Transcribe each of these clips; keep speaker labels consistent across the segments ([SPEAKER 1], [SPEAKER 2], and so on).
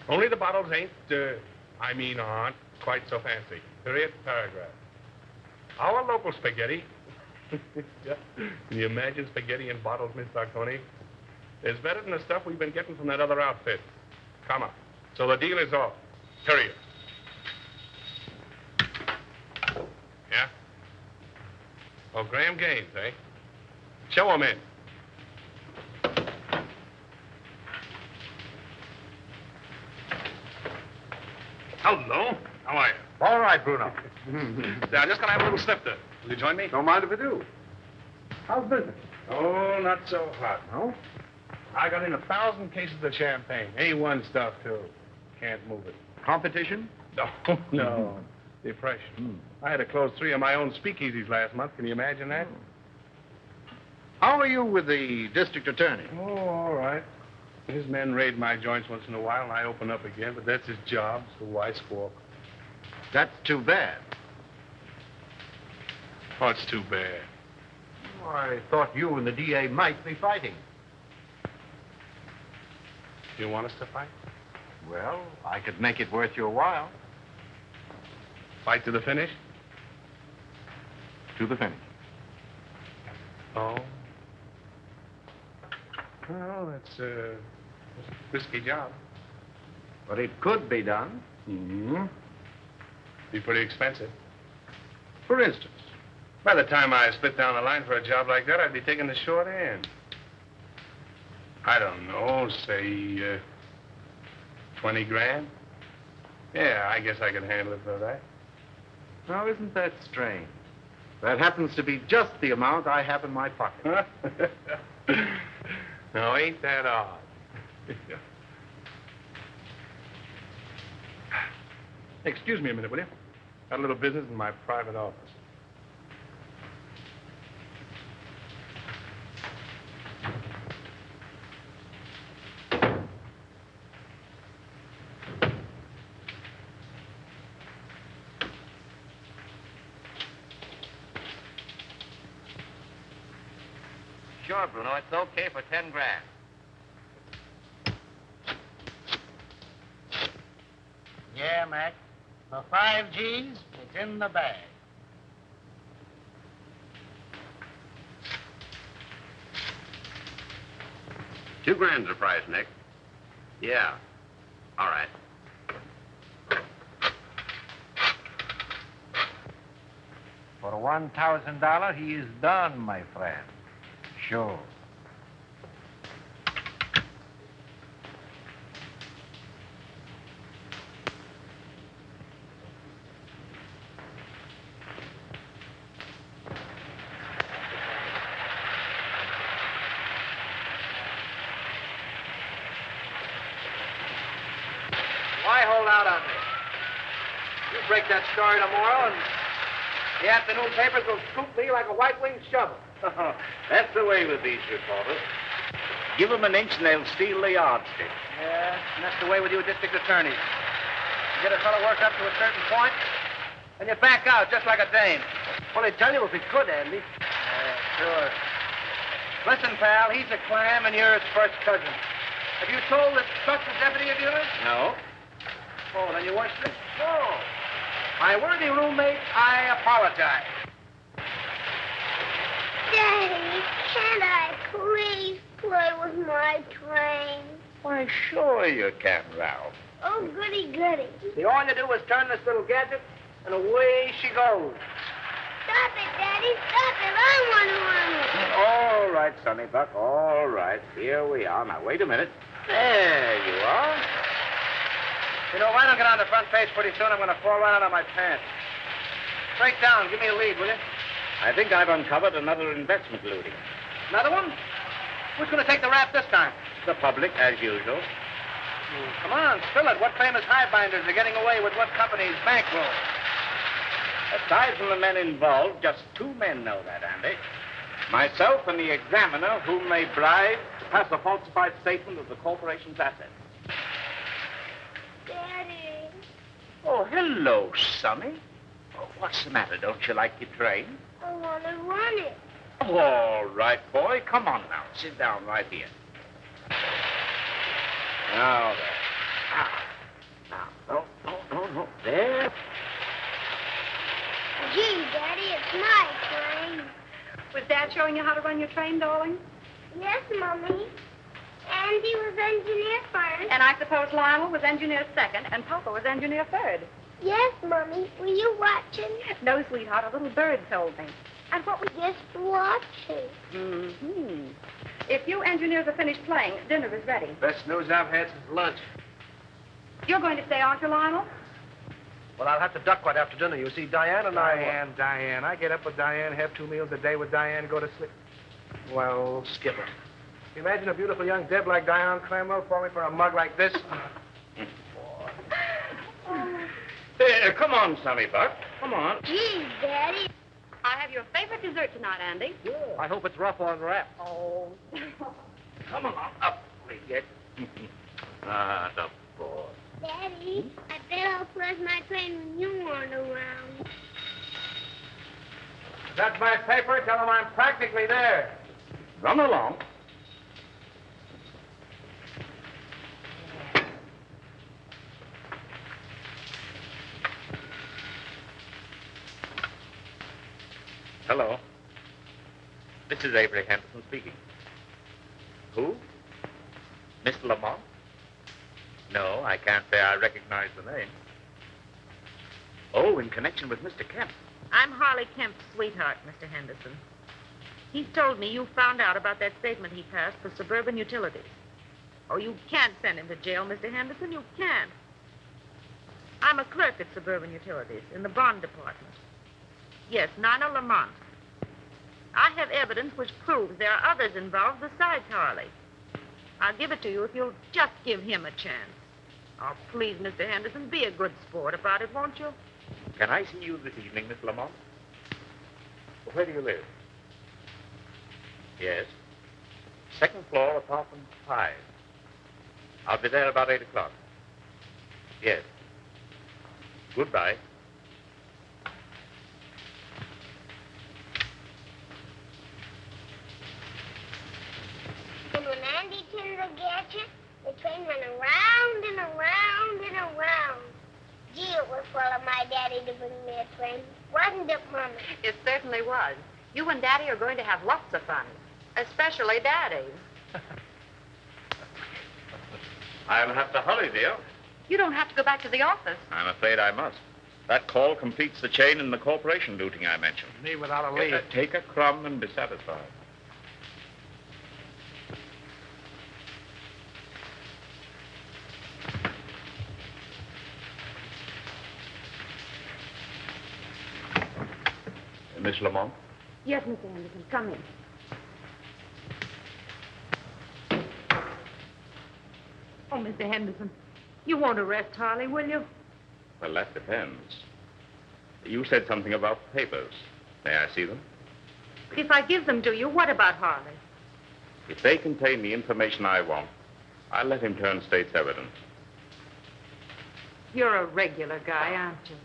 [SPEAKER 1] Only the bottles ain't, aren't quite so fancy. Period, paragraph. Our local spaghetti. Yeah. Can you imagine spaghetti in bottles, Miss Sarconi? It's better than the stuff we've been getting from that other outfit. Come on. So the deal is off. Period. Yeah? Oh, Graham Gaines, eh? Show him in. Hello. How are you?
[SPEAKER 2] All right, Bruno.
[SPEAKER 1] Yeah, I'm just gonna have a little snifter. Will you join me?
[SPEAKER 2] Don't mind if I do. How's business?
[SPEAKER 1] Oh, not so hot.
[SPEAKER 2] No?
[SPEAKER 1] I got in 1,000 cases of champagne. A1 stuff, too. Can't move it.
[SPEAKER 2] Competition?
[SPEAKER 1] No, no. Depression. I had to close 3 of my own speakeasies last month. Can you imagine that?
[SPEAKER 2] How are you with the district attorney?
[SPEAKER 1] Oh, all right. His men raid my joints once in a while, and I open up again, but that's his job, so why squawk?
[SPEAKER 2] That's too bad.
[SPEAKER 1] Oh, it's too bad.
[SPEAKER 2] Oh, I thought you and the DA might be fighting.
[SPEAKER 1] You want us to fight?
[SPEAKER 2] Well, I could make it worth your while.
[SPEAKER 1] Fight to the finish?
[SPEAKER 2] To the finish.
[SPEAKER 1] Oh. Well, that's a risky job.
[SPEAKER 2] But it could be done.
[SPEAKER 1] Mm-hmm. Be pretty expensive.
[SPEAKER 2] For instance?
[SPEAKER 1] By the time I split down the line for a job like that, I'd be taking the short end. I don't know, say, 20 grand? Yeah, I guess I could handle it for that.
[SPEAKER 2] Now, isn't that strange? That happens to be just the amount I have in my pocket.
[SPEAKER 1] No, ain't that odd? Excuse me a minute, will you? Got a little business in my private office.
[SPEAKER 3] Sure, Bruno, it's okay for 10 grand.
[SPEAKER 4] Yeah, Mac. For 5 G's, it's in the bag.
[SPEAKER 3] $2 grand's the price, Nick. Yeah. All right.
[SPEAKER 4] For $1,000, he is done, my friend. Sure.
[SPEAKER 5] Why hold out on me? You break that story tomorrow, and the afternoon papers will scoop me like a white-winged shovel.
[SPEAKER 3] That's the way with these reporters. Give them an inch and they'll steal the yardstick.
[SPEAKER 5] Yeah, and that's the way with you district attorneys. You get a fellow worked up to a certain point, and you back out just like a dame. Well, they tell you if it's good, Andy. Yeah, sure. Listen, pal, he's a clam and you're his first cousin. Have you told that Strutt's a deputy of yours?
[SPEAKER 3] No.
[SPEAKER 5] Oh, then you weren't sick? Oh. My worthy roommate, I apologize.
[SPEAKER 6] Daddy, can't I please play with my train?
[SPEAKER 3] Why, sure you can, Ralph.
[SPEAKER 6] Oh, goody, goody.
[SPEAKER 5] See, all you do is turn this little gadget, and away she goes.
[SPEAKER 6] Stop it, Daddy, stop it. I want to run it.
[SPEAKER 3] All right, Sonny Buck, all right. Here we are. Now, wait a minute. There you are.
[SPEAKER 5] You know, if I don't get on the front page pretty soon, I'm going to fall right out of my pants. Break down. Give me a lead, will you?
[SPEAKER 3] I think I've uncovered another investment looting.
[SPEAKER 5] Another one? Who's going to take the rap this time?
[SPEAKER 3] The public, as usual.
[SPEAKER 5] Come on, spill it. What famous highbinders are getting away with what company's bankroll?
[SPEAKER 3] Aside from the men involved, just 2 men know that, Andy. Myself and the examiner, whom they bribed to pass a falsified statement of the corporation's assets.
[SPEAKER 6] Daddy.
[SPEAKER 3] Oh, hello, Sonny. Oh, what's the matter? Don't you like your train?
[SPEAKER 6] I want to run it.
[SPEAKER 3] All right, boy. Come on now. Sit down right here. Now, there.
[SPEAKER 6] My train.
[SPEAKER 7] Was Dad showing you how to run your train, darling?
[SPEAKER 6] Yes, Mommy. Andy was engineer first.
[SPEAKER 7] And I suppose Lionel was engineer second, and Papa was engineer third.
[SPEAKER 6] Yes, Mommy. Were you watching?
[SPEAKER 7] No, sweetheart, a little bird told me.
[SPEAKER 6] And what was just watching?
[SPEAKER 7] Mm-hmm. If you engineers are finished playing, dinner is ready.
[SPEAKER 5] Best news I've had since lunch.
[SPEAKER 7] You're going to stay, aren't you, Lionel?
[SPEAKER 5] Well, I'll have to duck right after dinner. You see, Diane and Diane. I get up with Diane, have 2 meals a day with Diane, go to sleep. Well, Skipper. Imagine a beautiful young Deb like Diane Cranwell falling for a mug like this.
[SPEAKER 3] Hey, come on, Sonny Buck. Come on.
[SPEAKER 6] Geez, Daddy.
[SPEAKER 7] I have your favorite dessert tonight, Andy.
[SPEAKER 5] I hope it's rough on wrap.
[SPEAKER 7] Oh.
[SPEAKER 3] Come on, up we get. Ah, the boy.
[SPEAKER 6] Daddy, I bet I'll flush my train when you aren't around.
[SPEAKER 5] That's my paper. Tell them I'm practically there.
[SPEAKER 3] Run along. Hello. This is Avery Henderson speaking. Who? Mr. Lamont? No, I can't say I recognize the name. Oh, in connection with Mr. Kemp.
[SPEAKER 8] I'm Harley Kemp's sweetheart, Mr. Henderson. He's told me you found out about that statement he passed for Suburban Utilities. Oh, you can't send him to jail, Mr. Henderson. You can't. I'm a clerk at Suburban Utilities in the bond department. Yes, Nina Lamont. I have evidence which proves there are others involved besides Harley. I'll give it to you if you'll just give him a chance. Oh, please, Mr. Henderson, be a good sport about it, won't you?
[SPEAKER 3] Can I see you this evening, Miss Lamont? Where do you live? Yes. Second floor, apartment 5. I'll be there about 8 o'clock. Yes. Goodbye.
[SPEAKER 6] And when Andy turned the gadget, the train went around and around and around. Gee, it was full of my daddy to bring me a train. Wasn't it, Mommy?
[SPEAKER 8] It certainly was. You and Daddy are going to have lots of fun, especially Daddy.
[SPEAKER 3] I'll have to hurry, dear.
[SPEAKER 8] You don't have to go back to the office.
[SPEAKER 3] I'm afraid I must. That call completes the chain in the corporation looting I mentioned.
[SPEAKER 5] Me without a lead.
[SPEAKER 3] Take a crumb and be satisfied. Miss Lamont?
[SPEAKER 7] Yes, Mr. Henderson, come in. Oh, Mr. Henderson, you won't arrest Harley, will you?
[SPEAKER 3] Well, that depends. You said something about papers. May I see them?
[SPEAKER 7] If I give them to you, what about Harley?
[SPEAKER 3] If they contain the information I want, I'll let him turn state's evidence.
[SPEAKER 7] You're a regular guy, aren't you?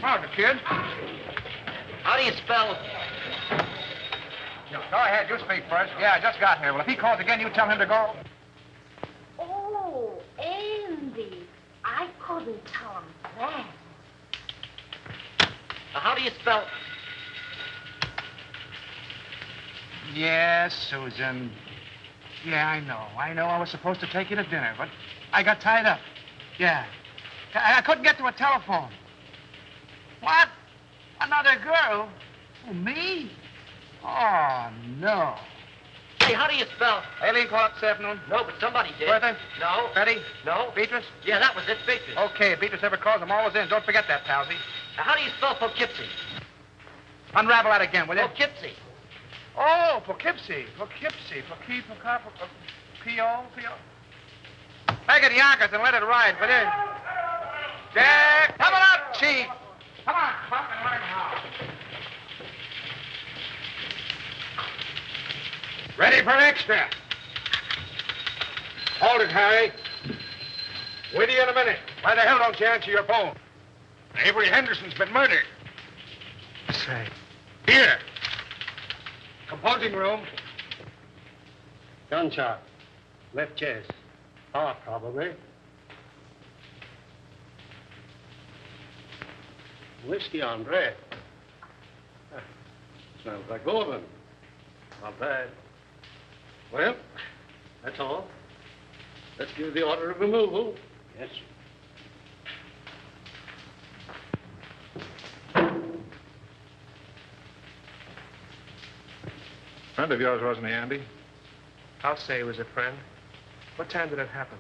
[SPEAKER 5] How's it, kid?
[SPEAKER 4] How do you spell?
[SPEAKER 5] Go ahead, you speak first. Yeah, I just got here. Well, if he calls again, you tell him to go.
[SPEAKER 6] Oh, Andy. I couldn't tell him that.
[SPEAKER 4] How do you spell?
[SPEAKER 5] Yes, Susan. Yeah, I know. I was supposed to take you to dinner, but I got tied up. Yeah. I couldn't get to a telephone. What? Another girl? Oh, me? Oh, no.
[SPEAKER 4] Hey, how do you spell?
[SPEAKER 5] Aileen called up this afternoon.
[SPEAKER 4] No, but somebody did.
[SPEAKER 5] Bertha?
[SPEAKER 4] No.
[SPEAKER 5] Betty?
[SPEAKER 4] No.
[SPEAKER 5] Beatrice?
[SPEAKER 4] Yeah, that was it, Beatrice.
[SPEAKER 5] Okay, Beatrice ever calls, I'm always in. Don't forget that, Palsy. Now, how do you spell Poughkeepsie?
[SPEAKER 2] Unravel that again, will you?
[SPEAKER 5] Poughkeepsie.
[SPEAKER 2] Oh, Poughkeepsie. P-O. Make it Yonkers and let it ride, will you? Jack, come on up, Chief. Come on, Buck, and learn how.
[SPEAKER 1] Ready for extra. Hold it, Harry. With you in a minute. Why the hell don't you answer your phone? Avery Henderson's been murdered.
[SPEAKER 2] Say.
[SPEAKER 1] Here. Composing room.
[SPEAKER 5] Gunshot. Left chest. Heart, probably. Whiskey on breath. Smells like Gordon. Not bad. Well, that's all. Let's give the order of removal. Yes, sir.
[SPEAKER 2] Friend of yours, wasn't he, Andy?
[SPEAKER 9] I'll say he was a friend. What time did it happen?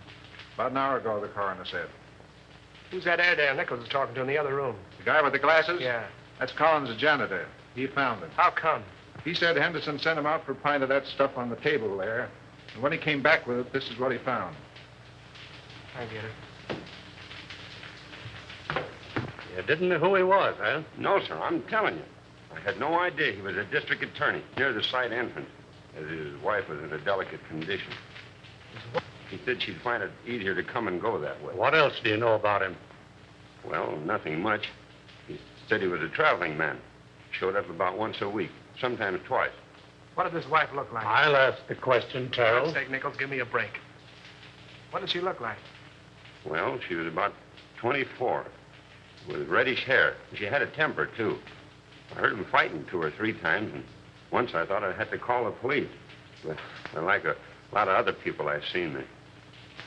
[SPEAKER 2] About an hour ago, the coroner said.
[SPEAKER 9] Who's that Airedale Nichols was talking to in the other room?
[SPEAKER 2] The guy with the glasses?
[SPEAKER 9] Yeah.
[SPEAKER 2] That's Collins, the janitor. He found him.
[SPEAKER 9] How come?
[SPEAKER 2] He said Henderson sent him out for a pint of that stuff on the table there. And when he came back with it, this is what he found.
[SPEAKER 9] I get it.
[SPEAKER 5] You didn't know who he was, huh?
[SPEAKER 10] No, sir, I'm telling you. I had no idea he was a district attorney near the side entrance, as his wife was in a delicate condition. He said she'd find it easier to come and go that way.
[SPEAKER 5] What else do you know about him?
[SPEAKER 10] Well, nothing much. He said he was a traveling man. Showed up about once a week, sometimes twice.
[SPEAKER 9] What did his wife look like?
[SPEAKER 5] I'll ask the question,
[SPEAKER 9] For
[SPEAKER 5] Terrell.
[SPEAKER 9] God's sake, Nichols, give me a break. What did she look like?
[SPEAKER 10] Well, she was about 24, with reddish hair. She had a temper, too. I heard them fighting 2 or 3 times, and once I thought I had to call the police. But they're like a lot of other people I've seen. They're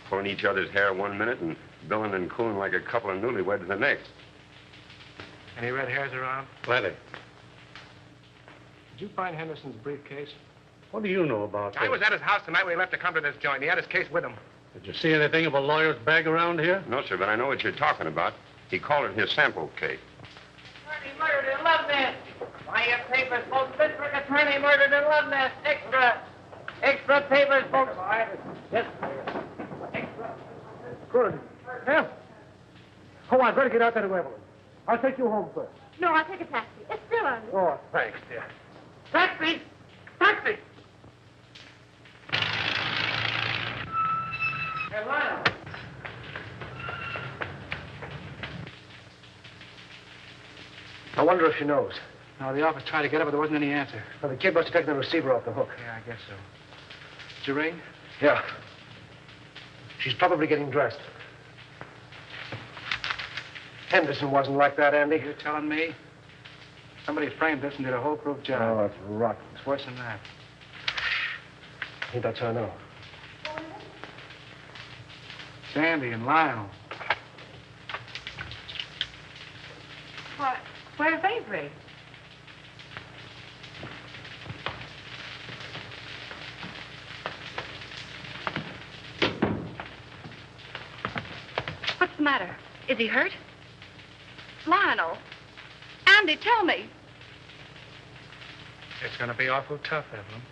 [SPEAKER 10] pulling each other's hair one minute and billing and cooing like a couple of newlyweds the next.
[SPEAKER 9] Any red hairs around?
[SPEAKER 5] Plenty.
[SPEAKER 9] Did you find Henderson's briefcase?
[SPEAKER 5] What do you know about
[SPEAKER 9] I
[SPEAKER 5] this?
[SPEAKER 9] was at his house tonight when he left to come to this joint. He had his case with him.
[SPEAKER 5] Did you see anything of a lawyer's bag around here?
[SPEAKER 10] No, sir, but I know what you're talking about. He called it his sample case.
[SPEAKER 4] Attorney murdered in Love Nest. Why your papers, folks? District attorney murdered in Love Nest. Extra. Extra papers, folks. Yes. Extra.
[SPEAKER 9] Good. Yeah. Come on, better get out there to Evelyn. I'll take you home first.
[SPEAKER 7] No, I'll take a taxi. It's still on.
[SPEAKER 9] Oh, thanks, dear.
[SPEAKER 4] Taxi.
[SPEAKER 9] Taxi!
[SPEAKER 4] Hey, Lionel.
[SPEAKER 9] I wonder if she knows.
[SPEAKER 2] No, the office tried to get her, but there wasn't any answer.
[SPEAKER 9] Well, the kid must have taken the receiver off the hook.
[SPEAKER 2] Yeah, I guess so. Did you ring?
[SPEAKER 9] Yeah. She's probably getting dressed. Henderson wasn't like that, Andy.
[SPEAKER 2] You're telling me? Somebody framed this and did a whole-proof job.
[SPEAKER 9] Oh, that's rotten.
[SPEAKER 2] It's worse than that.
[SPEAKER 9] I think that's her now.
[SPEAKER 2] Sandy and Lionel.
[SPEAKER 7] What? Where's Avery?
[SPEAKER 11] What's the matter? Is he hurt? Lionel. Andy, tell me.
[SPEAKER 9] It's going to be awful tough, Evelyn.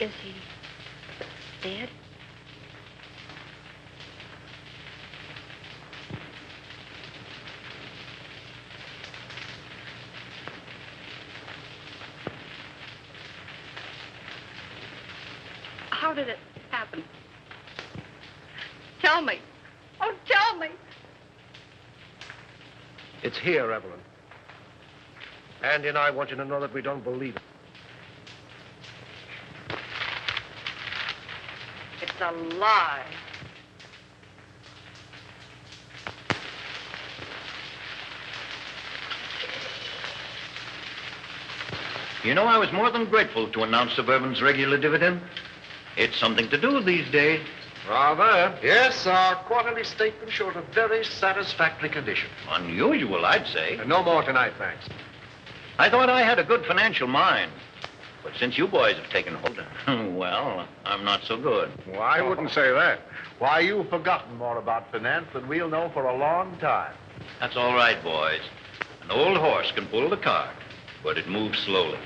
[SPEAKER 11] Is he dead? How did it happen? Tell me. Oh, tell me.
[SPEAKER 9] It's here, Evelyn. Andy and I want you to know that we don't believe it.
[SPEAKER 11] It's a lie.
[SPEAKER 12] You know, I was more than grateful to announce Suburban's regular dividend. It's something to do these days.
[SPEAKER 2] Rather. Yes, our quarterly statement showed a very satisfactory condition.
[SPEAKER 12] Unusual, I'd say.
[SPEAKER 9] And no more tonight, thanks.
[SPEAKER 12] I thought I had a good financial mind. But since you boys have taken hold, well, I'm not so good.
[SPEAKER 2] Well, I wouldn't say that. Why, you've forgotten more about finance than we'll know for a long time.
[SPEAKER 12] That's all right, boys. An old horse can pull the cart, but it moves slowly.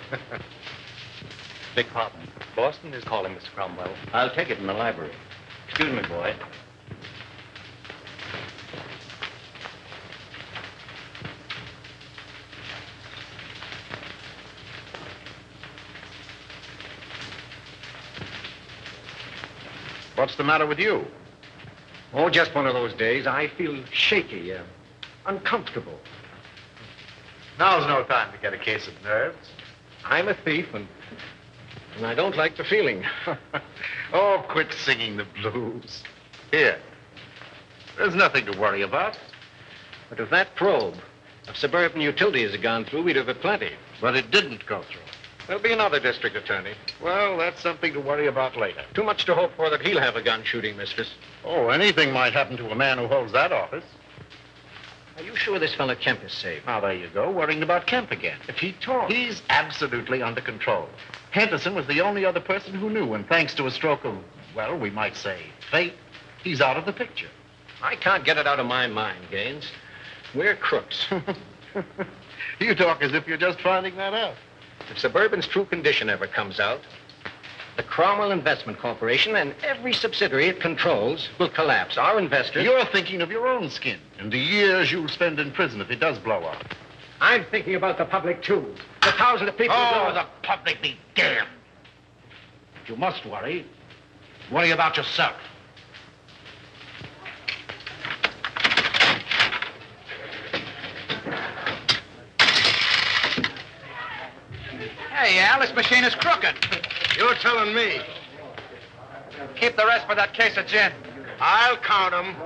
[SPEAKER 13] Beg pardon. Boston is calling, Mr. Cromwell.
[SPEAKER 12] I'll take it in the library. Excuse me, boy.
[SPEAKER 9] What's the matter with you? Oh, just one of those days. I feel shaky, uncomfortable.
[SPEAKER 2] Now's no time to get a case of nerves.
[SPEAKER 9] I'm a thief, and I don't like the feeling.
[SPEAKER 2] Oh, quit singing the blues. Here. There's nothing to worry about.
[SPEAKER 9] But if that probe of Suburban Utilities had gone through, we'd have had plenty.
[SPEAKER 2] But it didn't go through.
[SPEAKER 9] There'll be another district attorney.
[SPEAKER 2] Well, that's something to worry about later.
[SPEAKER 9] Too much to hope for that he'll have a gun shooting mistress.
[SPEAKER 2] Oh, anything might happen to a man who holds that office.
[SPEAKER 9] Are you sure this fellow Kemp is safe?
[SPEAKER 2] Now, there you go, worrying about Kemp again.
[SPEAKER 9] If he talks...
[SPEAKER 2] He's absolutely under control. Henderson was the only other person who knew, and thanks to a stroke of, well, we might say, fate, he's out of the picture.
[SPEAKER 9] I can't get it out of my mind, Gaines. We're crooks.
[SPEAKER 2] You talk as if you're just finding that out.
[SPEAKER 9] If Suburban's true condition ever comes out, the Cromwell Investment Corporation and every subsidiary it controls will collapse. Our investors...
[SPEAKER 2] You're thinking of your own skin and the years you'll spend in prison if it does blow up.
[SPEAKER 9] I'm thinking about the public, too. The thousands of people...
[SPEAKER 2] Oh, the public be damned. If you must worry about yourself.
[SPEAKER 5] Hey, Al, this machine is crooked.
[SPEAKER 2] You're telling me.
[SPEAKER 5] Keep the rest for that case of gin.
[SPEAKER 2] I'll count them.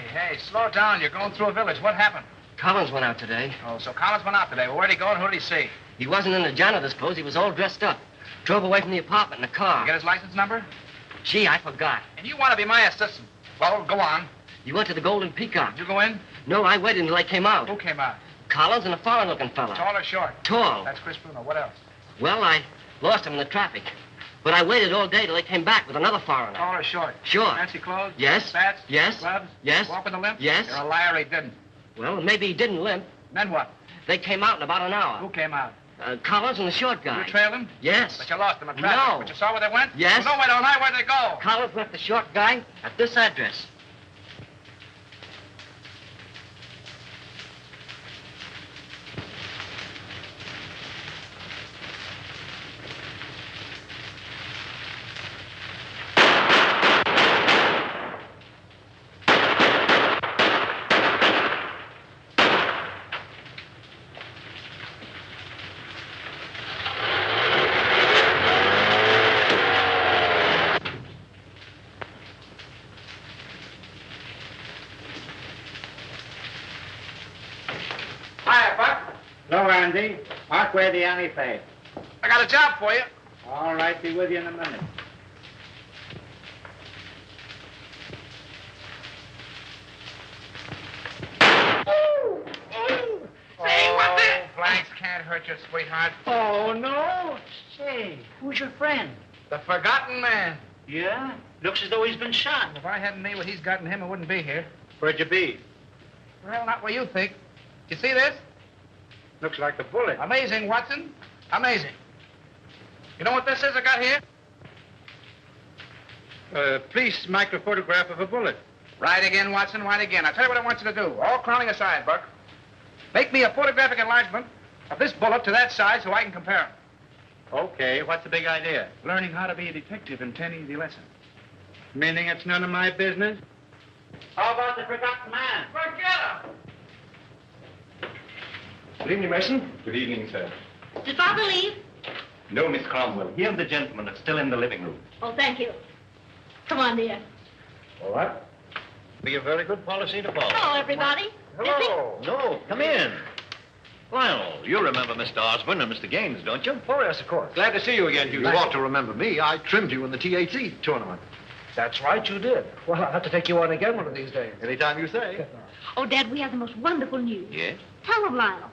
[SPEAKER 5] Hey, slow down. You're going through a village. What happened?
[SPEAKER 14] Collins went out today.
[SPEAKER 5] Oh, so Collins went out today. Well, where'd he go and who did he see?
[SPEAKER 14] He wasn't in the janitor's clothes. He was all dressed up. Drove away from the apartment in a car.
[SPEAKER 5] You get his license number?
[SPEAKER 14] Gee, I forgot.
[SPEAKER 5] And you want to be my assistant. Well, go on.
[SPEAKER 14] He went to the Golden Peacock.
[SPEAKER 5] Did you go in?
[SPEAKER 14] No, I waited until I came out.
[SPEAKER 5] Who came out?
[SPEAKER 14] Collins and a foreign-looking fella.
[SPEAKER 5] Tall or short?
[SPEAKER 14] Tall.
[SPEAKER 5] That's Chris Bruno. What else?
[SPEAKER 14] Well, I lost him in the traffic. But I waited all day till they came back with another foreigner.
[SPEAKER 5] Tall or short?
[SPEAKER 14] Short.
[SPEAKER 5] Fancy clothes?
[SPEAKER 14] Yes.
[SPEAKER 5] Spats?
[SPEAKER 14] Yes.
[SPEAKER 5] Gloves?
[SPEAKER 14] Yes.
[SPEAKER 5] Walk with a limp?
[SPEAKER 14] Yes.
[SPEAKER 5] You're a liar, he didn't.
[SPEAKER 14] Well, maybe he didn't limp.
[SPEAKER 5] Then what?
[SPEAKER 14] They came out in about an hour.
[SPEAKER 5] Who came out?
[SPEAKER 14] Collins and the short guy.
[SPEAKER 5] You trailed him?
[SPEAKER 14] Yes.
[SPEAKER 5] But you lost him in traffic.
[SPEAKER 14] No.
[SPEAKER 5] But you saw where they went?
[SPEAKER 14] Yes.
[SPEAKER 5] Well, no, wait all night. Where'd they go?
[SPEAKER 14] Collins left the short guy at this address.
[SPEAKER 5] Hiya, Buck.
[SPEAKER 3] Hello, Andy. Mark where the alley paid.
[SPEAKER 5] I got a job for you.
[SPEAKER 3] All right, be with you in a minute.
[SPEAKER 5] Hey, what the? Blanks can't hurt you, sweetheart.
[SPEAKER 3] Oh, no. Say, who's your friend?
[SPEAKER 5] The forgotten man.
[SPEAKER 3] Yeah? Looks as though he's been shot.
[SPEAKER 5] If I hadn't made what he's got in him, I wouldn't be here.
[SPEAKER 3] Where'd you be?
[SPEAKER 5] Well, not where you think. You see this?
[SPEAKER 3] Looks like the bullet.
[SPEAKER 5] Amazing, Watson. Amazing. You know what this is I got here?
[SPEAKER 3] Police microphotograph of a bullet.
[SPEAKER 5] Right again, Watson, right again. I'll tell you what I want you to do. All clowning aside, Buck. Make me a photographic enlargement of this bullet to that size so I can compare them.
[SPEAKER 3] Okay, what's the big idea?
[SPEAKER 5] Learning how to be a detective in 10 easy lessons.
[SPEAKER 3] Meaning it's none of my business?
[SPEAKER 5] How about the forgotten man? Forget him!
[SPEAKER 13] Good evening, Mason. Good evening, sir.
[SPEAKER 15] Did Father leave?
[SPEAKER 13] No, Miss Cromwell. He and the gentleman are still in the living room.
[SPEAKER 15] Oh, thank you. Come on, dear.
[SPEAKER 12] All right. Be a very good policy to follow.
[SPEAKER 15] Hello, everybody.
[SPEAKER 12] Hello. No, come in. Lionel, you remember Mr. Osborne and Mr. Gaines, don't you?
[SPEAKER 9] Oh, yes, of course.
[SPEAKER 13] Glad to see you again,
[SPEAKER 9] You ought to remember me. I trimmed you in the TAT tournament.
[SPEAKER 16] That's right, you did. Well, I'll have to take you on again one of these days.
[SPEAKER 17] Anytime you say.
[SPEAKER 15] Oh, Dad, we have the most wonderful news.
[SPEAKER 12] Yes?
[SPEAKER 15] Tell them, Lionel.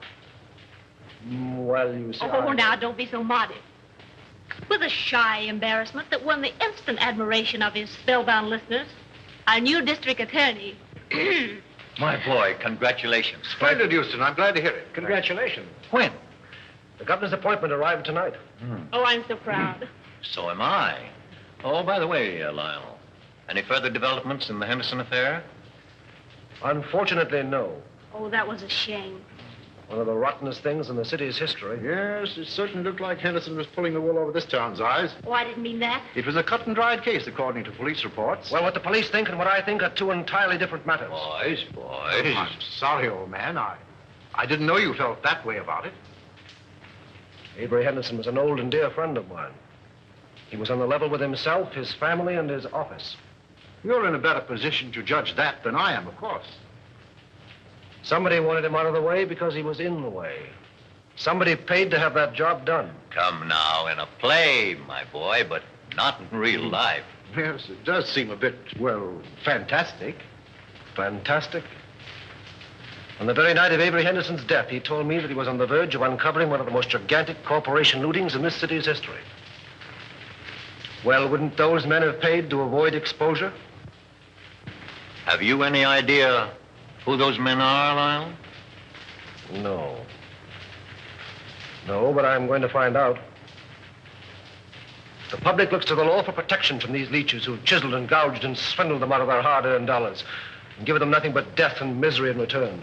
[SPEAKER 16] Well, you see.
[SPEAKER 15] Oh, now, don't be so modest. With a shy embarrassment that won the instant admiration of his spellbound listeners, our new district attorney.
[SPEAKER 12] My boy, congratulations.
[SPEAKER 17] Splendid, Houston. I'm glad to hear it.
[SPEAKER 16] Congratulations.
[SPEAKER 12] When?
[SPEAKER 16] The governor's appointment arrived tonight.
[SPEAKER 15] Oh, I'm so proud.
[SPEAKER 12] So am I. Oh, by the way, Lionel, any further developments in the Henderson affair?
[SPEAKER 16] Unfortunately, no.
[SPEAKER 15] Oh, that was a shame.
[SPEAKER 16] One of the rottenest things in the city's history.
[SPEAKER 17] Yes, it certainly looked like Henderson was pulling the wool over this town's eyes.
[SPEAKER 15] Oh, I didn't mean that.
[SPEAKER 17] It was a cut and dried case, according to police reports.
[SPEAKER 16] Well, what the police think and what I think are two entirely different matters.
[SPEAKER 12] Boys.
[SPEAKER 17] I'm sorry, old man. I didn't know you felt that way about it.
[SPEAKER 16] Avery Henderson was an old and dear friend of mine. He was on the level with himself, his family, and his office.
[SPEAKER 17] You're in a better position to judge that than I am, of course.
[SPEAKER 16] Somebody wanted him out of the way because he was in the way. Somebody paid to have that job done.
[SPEAKER 12] Come now, in a play, my boy, but not in real life.
[SPEAKER 17] Yes, it does seem a bit, well, fantastic.
[SPEAKER 16] Fantastic? On the very night of Avery Henderson's death, he told me that he was on the verge of uncovering one of the most gigantic corporation lootings in this city's history. Well, wouldn't those men have paid to avoid exposure?
[SPEAKER 12] Have you any idea who those men are, Lionel?
[SPEAKER 16] No. No, but I'm going to find out. The public looks to the law for protection from these leeches who've chiseled and gouged and swindled them out of their hard-earned dollars and given them nothing but death and misery in return.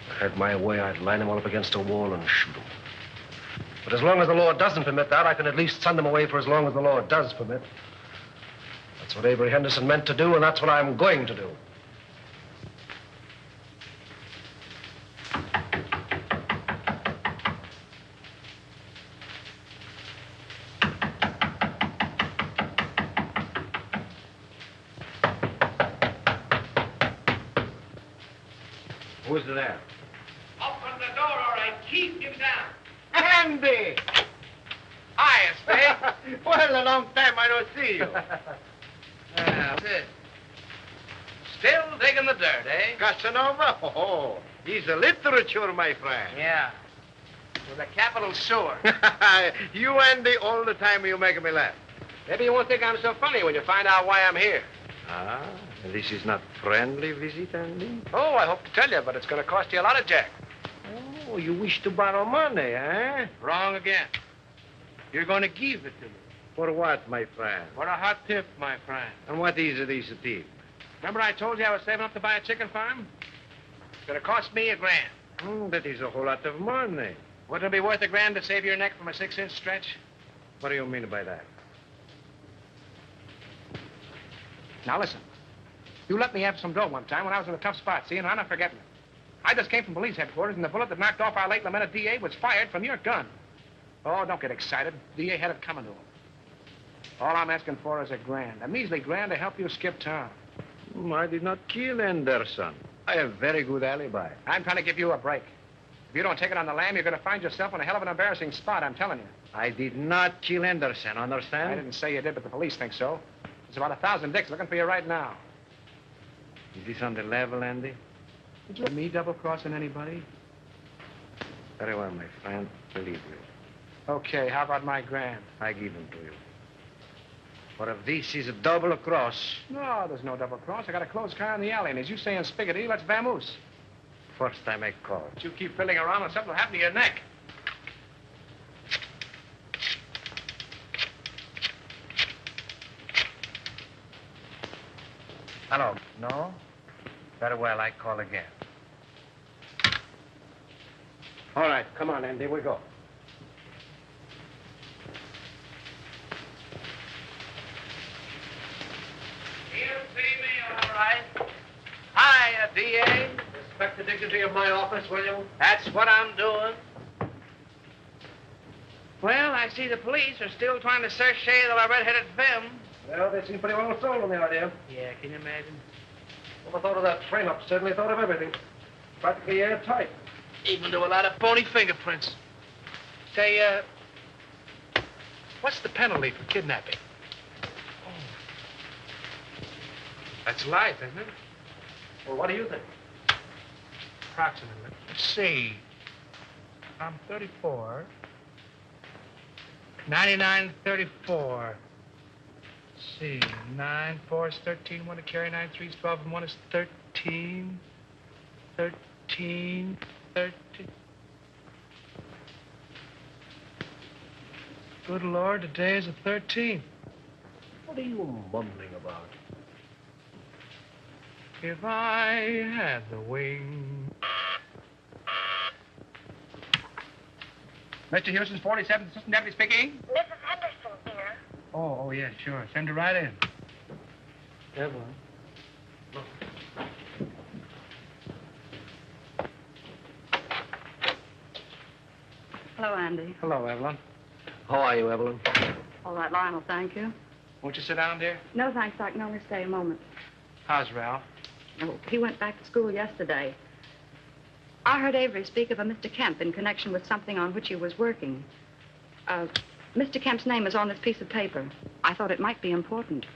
[SPEAKER 16] If I had my way, I'd line them all up against a wall and shoot them. But as long as the law doesn't permit that, I can at least send them away for as long as the law does permit. That's what Avery Henderson meant to do, and that's what I'm going to do.
[SPEAKER 17] Who's there?
[SPEAKER 2] Open the door, all right. Keep him down.
[SPEAKER 5] Andy! Hiya, Spade.
[SPEAKER 2] Well, a long time I don't see you.
[SPEAKER 5] That's it. Still digging the dirt, eh?
[SPEAKER 2] Casanova? Oh, he's a literature, my friend.
[SPEAKER 5] Yeah. With a capital sewer.
[SPEAKER 2] You, Andy, all the time you make me laugh.
[SPEAKER 5] Maybe you won't think I'm so funny when you find out why I'm here.
[SPEAKER 2] Ah, this is not friendly visit, Andy?
[SPEAKER 5] Oh, I hope to tell you, but it's going to cost you a lot of jack.
[SPEAKER 2] Oh, you wish to borrow money, eh?
[SPEAKER 5] Wrong again. You're going to give it to me.
[SPEAKER 2] For what, my friend?
[SPEAKER 5] For a hot tip, my friend.
[SPEAKER 2] And what is this tip?
[SPEAKER 5] Remember I told you I was saving up to buy a chicken farm? It's going to cost me $1,000.
[SPEAKER 2] Oh, that is a whole lot of money.
[SPEAKER 5] Wouldn't it be worth $1,000 to save your neck from a 6-inch stretch?
[SPEAKER 2] What do you mean by that?
[SPEAKER 5] Now listen. You let me have some dough one time when I was in a tough spot, see, and I'm not forgetting it. I just came from police headquarters, and the bullet that knocked off our late lamented DA was fired from your gun. Oh, don't get excited. DA had it coming to him. All I'm asking for is $1,000. A measly $1,000 to help you skip town.
[SPEAKER 2] I did not kill Anderson. I have very good alibi.
[SPEAKER 5] I'm trying to give you a break. If you don't take it on the lam, you're going to find yourself in a hell of an embarrassing spot, I'm telling you.
[SPEAKER 2] I did not kill Anderson, understand?
[SPEAKER 5] I didn't say you did, but the police think so. There's about 1,000 dicks looking for you right now.
[SPEAKER 2] Is this on the level, Andy?
[SPEAKER 5] Did you me double-crossing anybody?
[SPEAKER 2] Very well, my friend. Believe me.
[SPEAKER 5] Okay, how about my $1,000?
[SPEAKER 2] I give them to you. For if this is a double cross...
[SPEAKER 5] No, there's no double cross. I got a closed car in the alley, and as you say in Spaghetti, let's vamoose.
[SPEAKER 2] First time I call.
[SPEAKER 5] But you keep fiddling around and something will happen to your neck.
[SPEAKER 2] Hello. No? Very well, I call again.
[SPEAKER 16] All right, come on, Andy, we go.
[SPEAKER 5] You see me, all right? Hiya, DA.
[SPEAKER 16] Respect the dignity of my office, will you?
[SPEAKER 5] That's what I'm doing. Well, I see the police are still trying to search shade of our red-headed femme.
[SPEAKER 16] Well, they seem pretty well sold on the idea.
[SPEAKER 5] Yeah, can you imagine?
[SPEAKER 16] Never thought of that frame-up. Certainly thought of everything. Practically airtight.
[SPEAKER 5] Even to a lot of phony fingerprints. Say, what's the penalty for kidnapping? That's life, isn't it?
[SPEAKER 16] Well, what do you think?
[SPEAKER 5] Approximately. Let's see. I'm 34. 99, 34. Let's see. 9, 4 is 13. 1 to carry 9, 3 is 12, and 1 is 13. 13. Good Lord, today is the 13th.
[SPEAKER 16] What are you mumbling about?
[SPEAKER 5] If I had the wing. Mr. Houston's 47th Assistant Deputy speaking.
[SPEAKER 6] Mrs. Henderson here.
[SPEAKER 5] Oh, yeah, sure. Send her right in.
[SPEAKER 16] Evelyn.
[SPEAKER 18] Hello, Andy.
[SPEAKER 5] Hello, Evelyn.
[SPEAKER 16] How are you, Evelyn?
[SPEAKER 18] All right, Lionel, thank you.
[SPEAKER 5] Won't you sit down, dear?
[SPEAKER 18] No, thanks. I can only stay a moment.
[SPEAKER 5] How's Ralph?
[SPEAKER 18] Oh, he went back to school yesterday. I heard Avery speak of a Mr. Kemp in connection with something on which he was working. Mr. Kemp's name is on this piece of paper. I thought it might be important.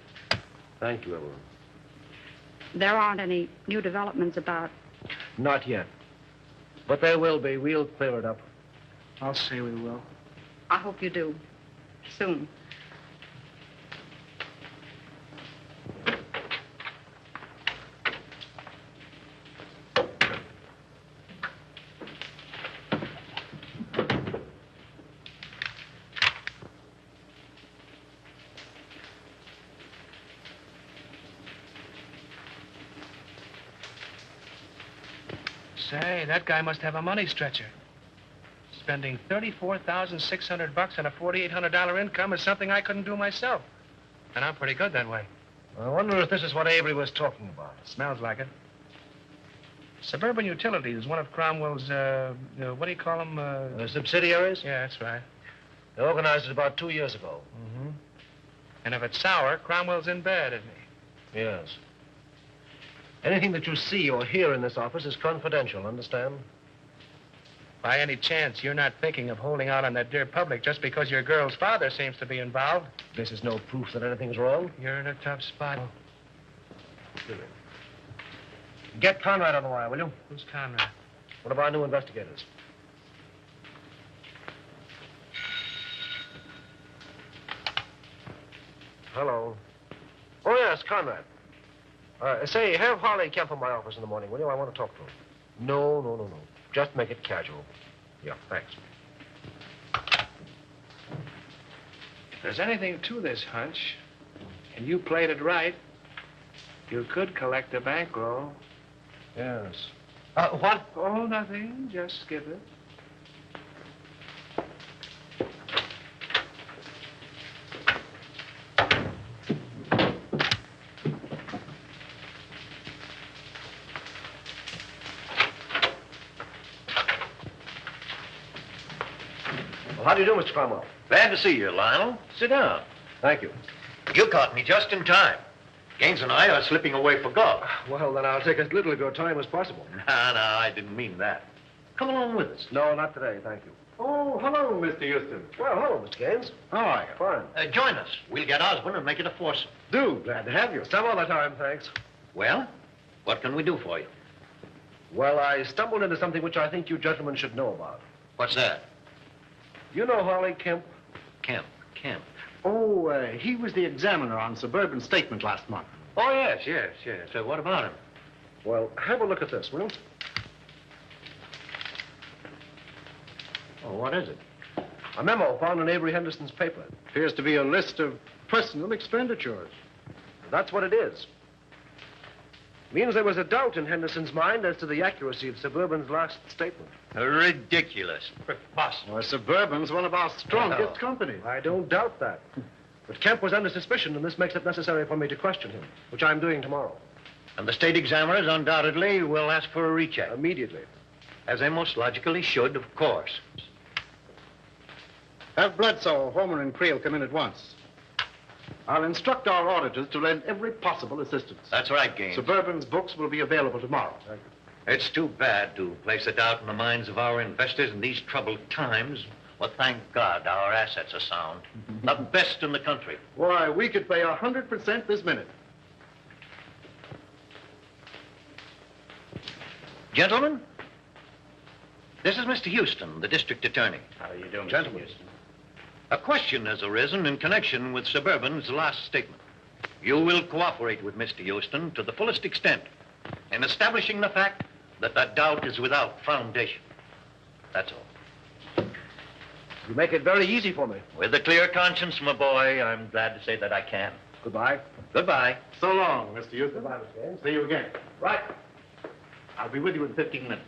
[SPEAKER 16] Thank you, Evelyn.
[SPEAKER 18] There aren't any new developments about...
[SPEAKER 16] Not yet. But there will be. We'll clear it up.
[SPEAKER 5] I'll say we will.
[SPEAKER 18] I hope you do. Soon.
[SPEAKER 5] Say, that guy must have a money stretcher. Spending $34,600 on a $4,800 income is something I couldn't do myself. And I'm pretty good that way.
[SPEAKER 16] I wonder if this is what Avery was talking about.
[SPEAKER 5] Smells like it. Suburban Utilities is one of Cromwell's, what do you call them?
[SPEAKER 16] Subsidiaries?
[SPEAKER 5] Yeah, that's right.
[SPEAKER 16] They organized it about 2 years ago.
[SPEAKER 5] Mm-hmm. And if it's sour, Cromwell's in bed, isn't he?
[SPEAKER 16] Yes. Anything that you see or hear in this office is confidential, understand?
[SPEAKER 5] By any chance, you're not thinking of holding out on that dear public just because your girl's father seems to be involved?
[SPEAKER 16] This is no proof that anything's wrong.
[SPEAKER 5] You're in a tough spot.
[SPEAKER 16] Get Conrad on the wire, will you?
[SPEAKER 5] Who's Conrad?
[SPEAKER 16] One of our new investigators. Hello. Oh, yes, Conrad. Say, have Harley Kemp in my office in the morning, will you? I want to talk to him. No. Just make it casual. Yeah, thanks.
[SPEAKER 5] If there's anything to this hunch, and you played it right, you could collect a bankroll.
[SPEAKER 16] Yes. What?
[SPEAKER 5] Oh, nothing. Just skip it.
[SPEAKER 16] Well, how do you do, Mr. Cromwell?
[SPEAKER 12] Glad to see you, Lionel. Sit down.
[SPEAKER 16] Thank you.
[SPEAKER 12] You caught me just in time. Gaines and I are slipping away for golf.
[SPEAKER 16] Well, then I'll take as little of your time as possible.
[SPEAKER 12] No, I didn't mean that. Come along with us.
[SPEAKER 16] No, not today, thank you.
[SPEAKER 17] Oh, hello, Mr. Houston.
[SPEAKER 16] Well, hello, Mr. Gaines.
[SPEAKER 17] How are you?
[SPEAKER 16] Fine.
[SPEAKER 12] Join us. We'll get Osborne and make it a foursome.
[SPEAKER 16] Do. Glad to have you. Some other time, thanks.
[SPEAKER 12] Well, what can we do for you?
[SPEAKER 16] Well, I stumbled into something which I think you gentlemen should know about.
[SPEAKER 12] What's that?
[SPEAKER 16] You know Harley Kemp?
[SPEAKER 12] Kemp.
[SPEAKER 17] Oh, he was the examiner on Suburban Statement last month.
[SPEAKER 12] Oh, yes. So what about him?
[SPEAKER 16] Well, have a look at this, will you?
[SPEAKER 12] Oh, what is it?
[SPEAKER 16] A memo found in Avery Henderson's paper.
[SPEAKER 17] Appears to be a list of personal expenditures.
[SPEAKER 16] That's what it is. Means there was a doubt in Henderson's mind as to the accuracy of Suburban's last statement.
[SPEAKER 12] Ridiculous. Preposterous.
[SPEAKER 17] Well, Suburban's one of our strongest companies.
[SPEAKER 16] I don't doubt that. But Kemp was under suspicion, and this makes it necessary for me to question him, which I'm doing tomorrow.
[SPEAKER 12] And the state examiners undoubtedly will ask for a recheck.
[SPEAKER 16] Immediately.
[SPEAKER 12] As they most logically should, of course.
[SPEAKER 17] Have Bledsoe, Homer, and Creel come in at once. I'll instruct our auditors to lend every possible assistance.
[SPEAKER 12] That's right, Gaines.
[SPEAKER 17] Suburban's books will be available tomorrow.
[SPEAKER 16] Thank you.
[SPEAKER 12] It's too bad to place a doubt in the minds of our investors in these troubled times. Well, thank God our assets are sound. The best in the country.
[SPEAKER 17] Why, we could pay 100% this minute.
[SPEAKER 12] Gentlemen, this is Mr. Houston, the district attorney.
[SPEAKER 3] How are you doing,
[SPEAKER 12] Gentlemen.
[SPEAKER 3] Mr. Houston?
[SPEAKER 12] A question has arisen in connection with Suburban's last statement. You will cooperate with Mr. Houston to the fullest extent in establishing the fact that that doubt is without foundation. That's all.
[SPEAKER 16] You make it very easy for me.
[SPEAKER 12] With a clear conscience, my boy, I'm glad to say that I can.
[SPEAKER 17] Goodbye.
[SPEAKER 12] Goodbye.
[SPEAKER 17] So long, Mr. Houston. Goodbye, Mr. Ames. See you again.
[SPEAKER 12] Right.
[SPEAKER 17] I'll be with you in 15 minutes.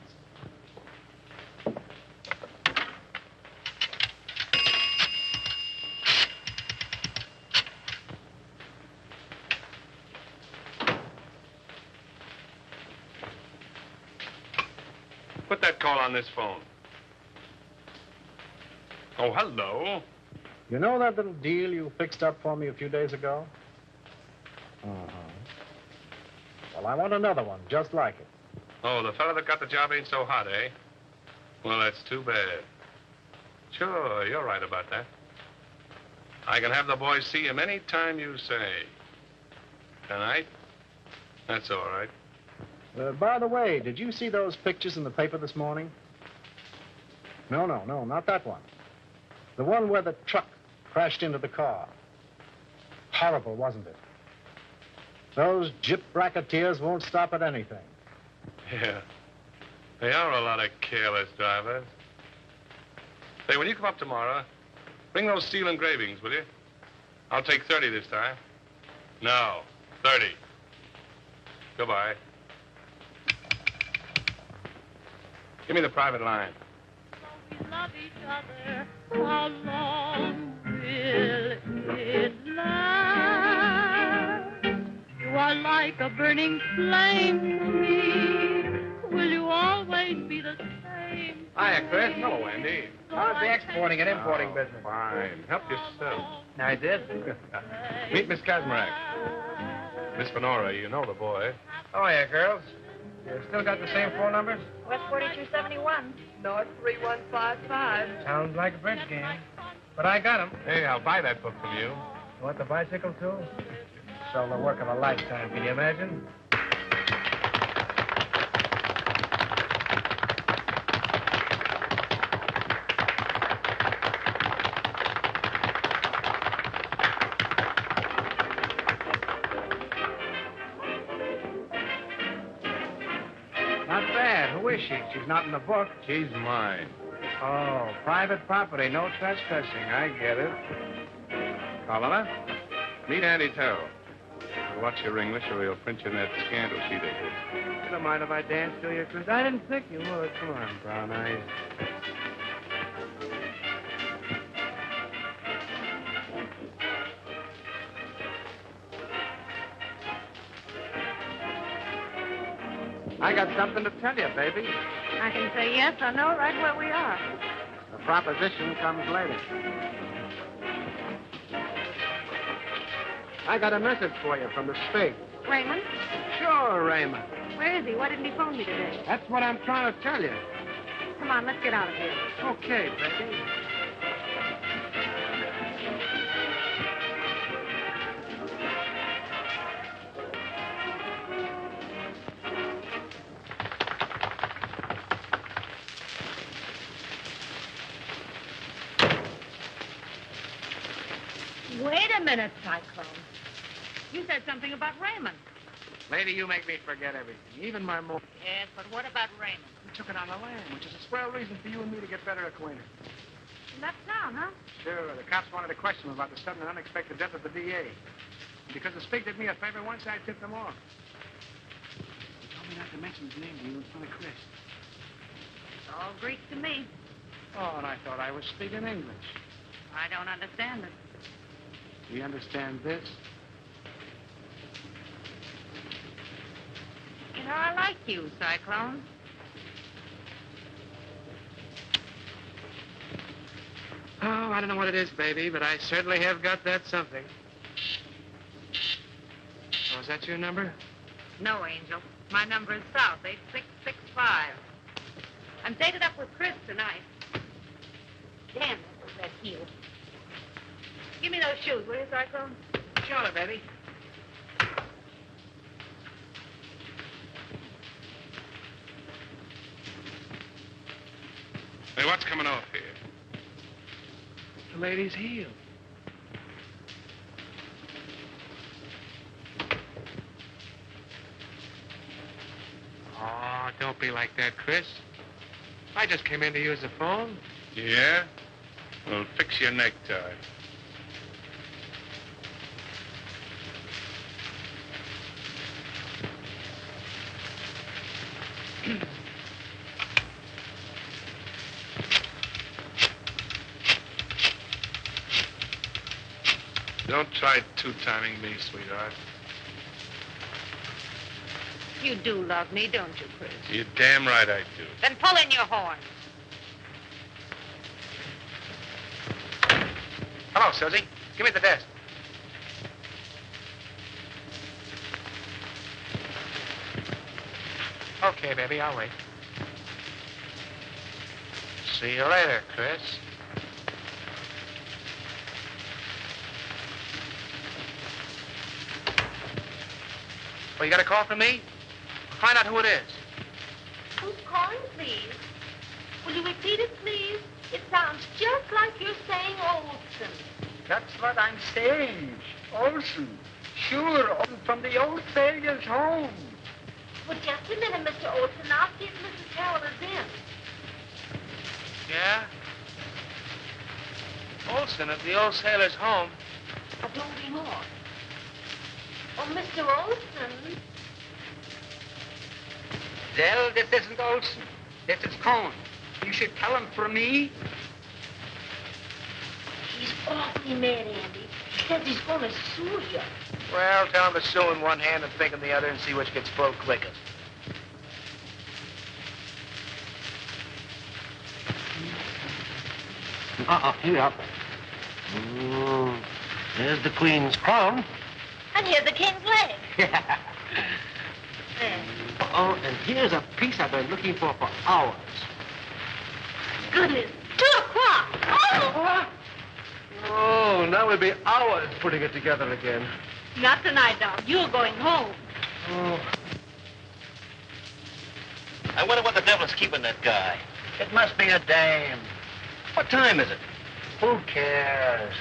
[SPEAKER 1] Put that call on this phone. Oh, hello.
[SPEAKER 17] You know that little deal you fixed up for me a few days ago? Uh-huh. Well, I want another one just like it.
[SPEAKER 1] Oh, the fellow that got the job ain't so hot, eh? Well, that's too bad. Sure, you're right about that. I can have the boys see him any time you say. Tonight? That's all right.
[SPEAKER 17] By the way, did you see those pictures in the paper this morning? No, not that one. The one where the truck crashed into the car. Horrible, wasn't it? Those gyp racketeers won't stop at anything.
[SPEAKER 1] Yeah. They are a lot of careless drivers. Say, when you come up tomorrow, bring those steel engravings, will you? I'll take 30 this time. No, 30. Goodbye. Give me the private line.
[SPEAKER 19] We love each other. How long will it last? You are like a burning flame to me. Will you always be the same?
[SPEAKER 5] Hiya, Chris.
[SPEAKER 1] Hello, Andy.
[SPEAKER 5] How's the exporting and importing business?
[SPEAKER 1] Fine. Help yourself.
[SPEAKER 5] I did.
[SPEAKER 1] Meet Miss Kazmarek. Miss Fenora, you know the boy.
[SPEAKER 5] Oh, yeah, girls. You still got the same phone number?
[SPEAKER 8] West 4271.
[SPEAKER 7] North 3155.
[SPEAKER 5] Sounds like a bridge game. But I got 'em.
[SPEAKER 1] Hey, I'll buy that book from you.
[SPEAKER 5] You want the bicycle, too? So the work of a lifetime, can you imagine? Not bad. Who is she? She's not in the book.
[SPEAKER 1] She's mine.
[SPEAKER 5] Oh, private property. No trespassing. I get it.
[SPEAKER 1] Paula, meet Andy Terrell. Watch your English or he'll print you in that scandal sheet of his.
[SPEAKER 5] You don't mind if I dance to you, Chris? I didn't think you would. Come on, brown eyes. I got something to tell you, baby.
[SPEAKER 8] I can say yes or no right where we are.
[SPEAKER 5] The proposition comes later. I got a message for you from the state.
[SPEAKER 8] Raymond?
[SPEAKER 5] Sure, Raymond.
[SPEAKER 8] Where is he? Why didn't he phone me today?
[SPEAKER 5] That's what I'm trying to tell you.
[SPEAKER 8] Come on, let's get out of here.
[SPEAKER 5] Okay, baby.
[SPEAKER 8] Wait a minute, Cyclone. You said something about Raymond.
[SPEAKER 5] Lady, you make me forget everything, even my mom.
[SPEAKER 8] Yes, but what about Raymond?
[SPEAKER 5] We took it on the lam, which is a swell reason for you and me to get better acquainted.
[SPEAKER 8] He left town, huh?
[SPEAKER 5] Sure, the cops wanted to question him about the sudden and unexpected death of the DA. Because the Spig did me a favor once, I tipped him off. He told me not to mention his name to you in front of Chris.
[SPEAKER 8] It's all Greek to me.
[SPEAKER 5] Oh, and I thought I was speaking English.
[SPEAKER 8] I don't understand it.
[SPEAKER 5] Do you understand this?
[SPEAKER 8] You know, I like you, Cyclone.
[SPEAKER 5] Oh, I don't know what it is, baby, but I certainly have got that something. Oh, is that your number?
[SPEAKER 8] No, Angel. My number is South 8665. I'm dated up with Chris tonight. Damn, that was that heel. Give me those shoes, will you, Cyclone?
[SPEAKER 5] Sure, baby.
[SPEAKER 1] Hey, what's coming off here?
[SPEAKER 5] The lady's heel.
[SPEAKER 2] Oh, don't be like that, Chris. I just came in to use the phone.
[SPEAKER 1] Yeah? Well, fix your necktie. Don't try two-timing me, sweetheart.
[SPEAKER 8] You do love me, don't you, Chris?
[SPEAKER 1] You're damn right I do.
[SPEAKER 8] Then pull in your horn.
[SPEAKER 5] Hello, Susie. Give me the desk. Okay, baby, I'll wait. See you later, Chris. Well, you got a call from me? Find out who it is.
[SPEAKER 15] Who's calling, please? Will you repeat it, please? It sounds just like you're saying Olson.
[SPEAKER 20] That's what I'm saying. Olson. Sure, Olson from the old sailor's home.
[SPEAKER 15] Well, just a minute, Mr. Olson. I'll see if Mrs. Harold is in.
[SPEAKER 5] Yeah? Olson at the old sailor's home.
[SPEAKER 15] Oh, don't be more. Oh, Mr. Olson.
[SPEAKER 20] Well, this isn't Olson. This is Cohn. You should tell him for me.
[SPEAKER 15] He's awfully mad, Andy. He says he's going to sue you.
[SPEAKER 5] Well, tell him to sue in one hand and think in the other and see which gets full quickest.
[SPEAKER 14] Here up. There's the Queen's crown.
[SPEAKER 15] And here's the king's leg.
[SPEAKER 14] Yeah.
[SPEAKER 15] There.
[SPEAKER 14] Oh, and here's a piece I've been looking for hours.
[SPEAKER 15] Goodness. 2 o'clock. Oh!
[SPEAKER 16] Oh, now we'll be hours putting it together again.
[SPEAKER 15] Not tonight, Doc. You're going home.
[SPEAKER 16] Oh.
[SPEAKER 9] I wonder what the devil's keeping that guy.
[SPEAKER 14] It must be a dame.
[SPEAKER 9] What time is it?
[SPEAKER 14] Who cares?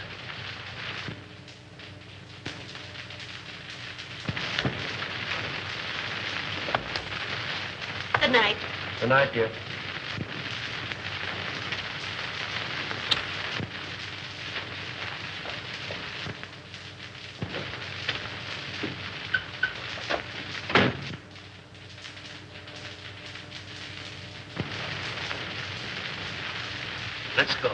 [SPEAKER 15] Good night.
[SPEAKER 16] Good night, dear.
[SPEAKER 9] Let's go.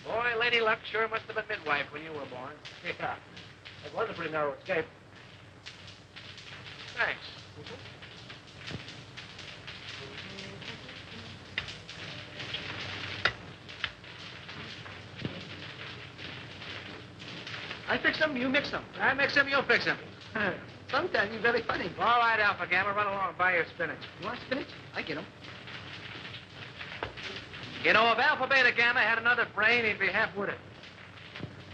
[SPEAKER 5] Boy, Lady Luck sure must have been midwife when you were born.
[SPEAKER 16] Yeah. It was a pretty narrow escape.
[SPEAKER 5] Thanks.
[SPEAKER 20] I fix them, you mix them.
[SPEAKER 5] I mix them, you'll fix them.
[SPEAKER 20] Sometimes you're very funny.
[SPEAKER 5] All right, Alpha Gamma, run along and buy your spinach.
[SPEAKER 20] You want spinach? I get them.
[SPEAKER 5] You know, if Alpha Beta Gamma had another brain, he'd be half-witted.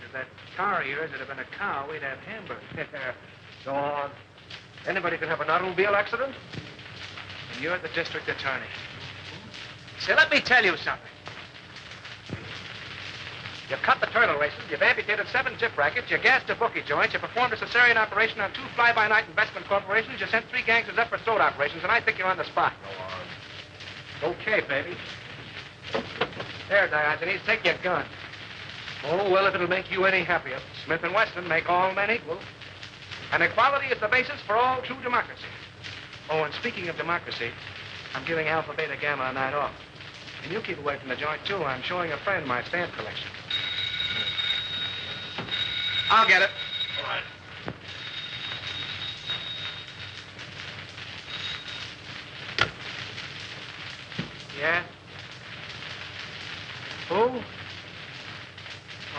[SPEAKER 5] If that car of yours had been a cow, we'd have hamburgers.
[SPEAKER 16] Go on. Anybody can have an automobile accident.
[SPEAKER 5] And you're the district attorney. Say, let me tell you something. You cut the turtle races, you've amputated 7 tip rackets, you gassed a bookie joint, you performed a cesarean operation on 2 fly-by-night investment corporations, you sent 3 gangsters up for throat operations, and I think you're on the spot. Go on. Okay, baby. There, Diogenes, take your gun. Oh, well, if it'll make you any happier. Smith & Wesson make all men equal. And equality is the basis for all true democracy. Oh, and speaking of democracy, I'm giving Alpha, Beta, Gamma a night off. And you keep away from the joint, too. I'm showing a friend my stamp collection. I'll get it. All right. Yeah? Who? Oh,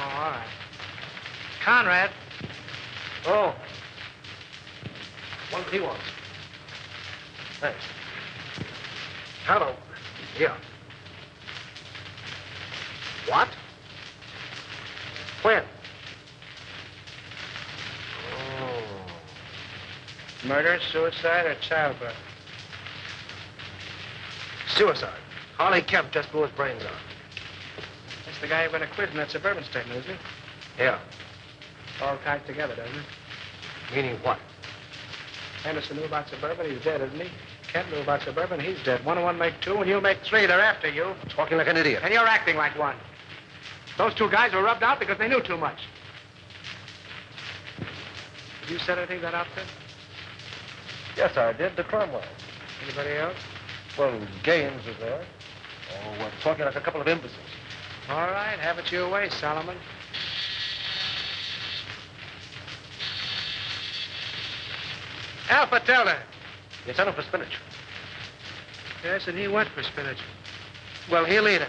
[SPEAKER 5] all right. Conrad. Oh. What he wants. Thanks. Hello. Yeah. What? When? Oh. Murder, suicide, or childbirth? Suicide. Harley Kemp just blew his brains out. That's the guy you're going to quiz in that suburban statement, isn't he? Yeah. All tied together, doesn't it? Meaning what? Henderson knew about suburban. He's dead, isn't he? Kemp knew about suburban. He's dead. 1 and 1 make 2, and you'll make 3. They're after you.
[SPEAKER 16] Talking like an idiot.
[SPEAKER 5] And you're acting like one. Those 2 guys were rubbed out because they knew too much. Have you said anything to that outfit?
[SPEAKER 16] Yes, I did. To Cromwell.
[SPEAKER 5] Anybody else?
[SPEAKER 16] Well, Gaines was there. Oh, we're talking like a couple of imbeciles.
[SPEAKER 5] All right, have it your way, Solomon. Alpha, tell her.
[SPEAKER 16] You sent him for spinach.
[SPEAKER 5] Yes, and he went for spinach. Well, he'll eat it.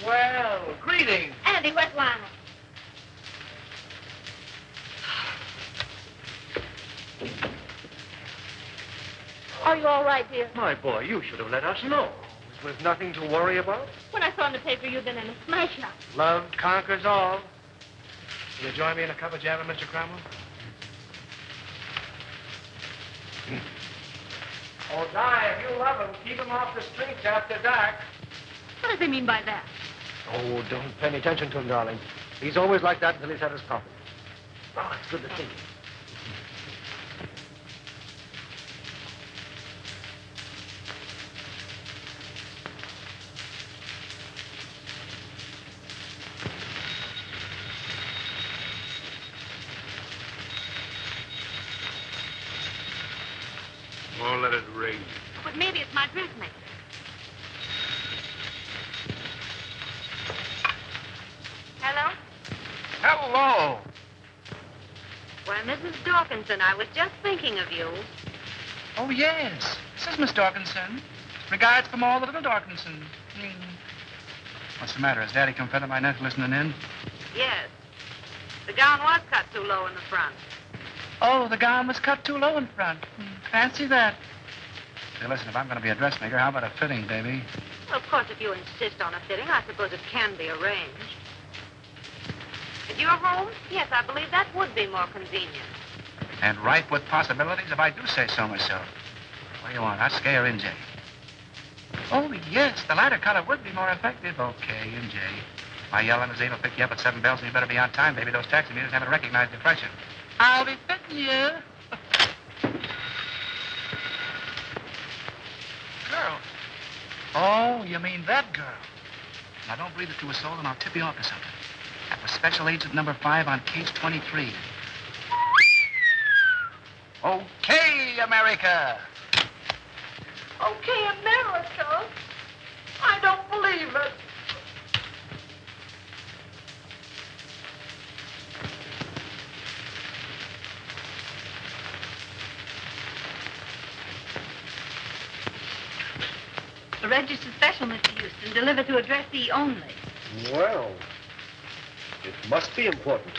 [SPEAKER 5] Well, greetings.
[SPEAKER 15] Andy, where's Lionel? Are you all right, dear?
[SPEAKER 16] My boy, you should have let us know. There's nothing to worry about.
[SPEAKER 15] When I saw in the paper you'd been in a smash-up.
[SPEAKER 5] Love conquers all. Will you join me in a cup of java, Mr. Cromwell? Oh, Di, if you love him, keep him off the streets after dark.
[SPEAKER 15] What does he mean by that?
[SPEAKER 16] Oh, don't pay any attention to him, darling. He's always like that until he's had his coffee. Oh, it's good to see you.
[SPEAKER 1] Won't let it rain.
[SPEAKER 8] But maybe it's my dressmaker. Hello?
[SPEAKER 5] Hello.
[SPEAKER 8] Why, Mrs. Dawkinson, I was just thinking of you.
[SPEAKER 2] Oh, yes. This is Miss Dawkinson. Regards from all the little Dawkinsons. What's the matter? Has Daddy come fed up my nephew listening in?
[SPEAKER 8] Yes. The gown was cut too low in the front.
[SPEAKER 2] Oh, the gown was cut too low in front. Fancy that. Hey, listen, if I'm going to be a dressmaker, how about a fitting, baby?
[SPEAKER 8] Well, of course, if you insist on a fitting, I suppose it can be arranged. If you're home, yes, I believe that would be more convenient.
[SPEAKER 2] And ripe with possibilities, if I do say so myself. What do you want, Husky or NJ? Oh, yes, the lighter color would be more effective. Okay, NJ. My yellow limousine will pick you up at 7 bells, and you better be on time, baby. Those taxi meters haven't recognized the freshen. I'll be fitting you. Girl. Oh, you mean that girl. Now, don't breathe it to a soul, and I'll tip you off to something. That was Special Agent number 5 on case 23. Okay, America.
[SPEAKER 19] Okay, America. I don't believe it.
[SPEAKER 18] A registered special, Mr. Houston, delivered to address E only.
[SPEAKER 16] Well, it must be important.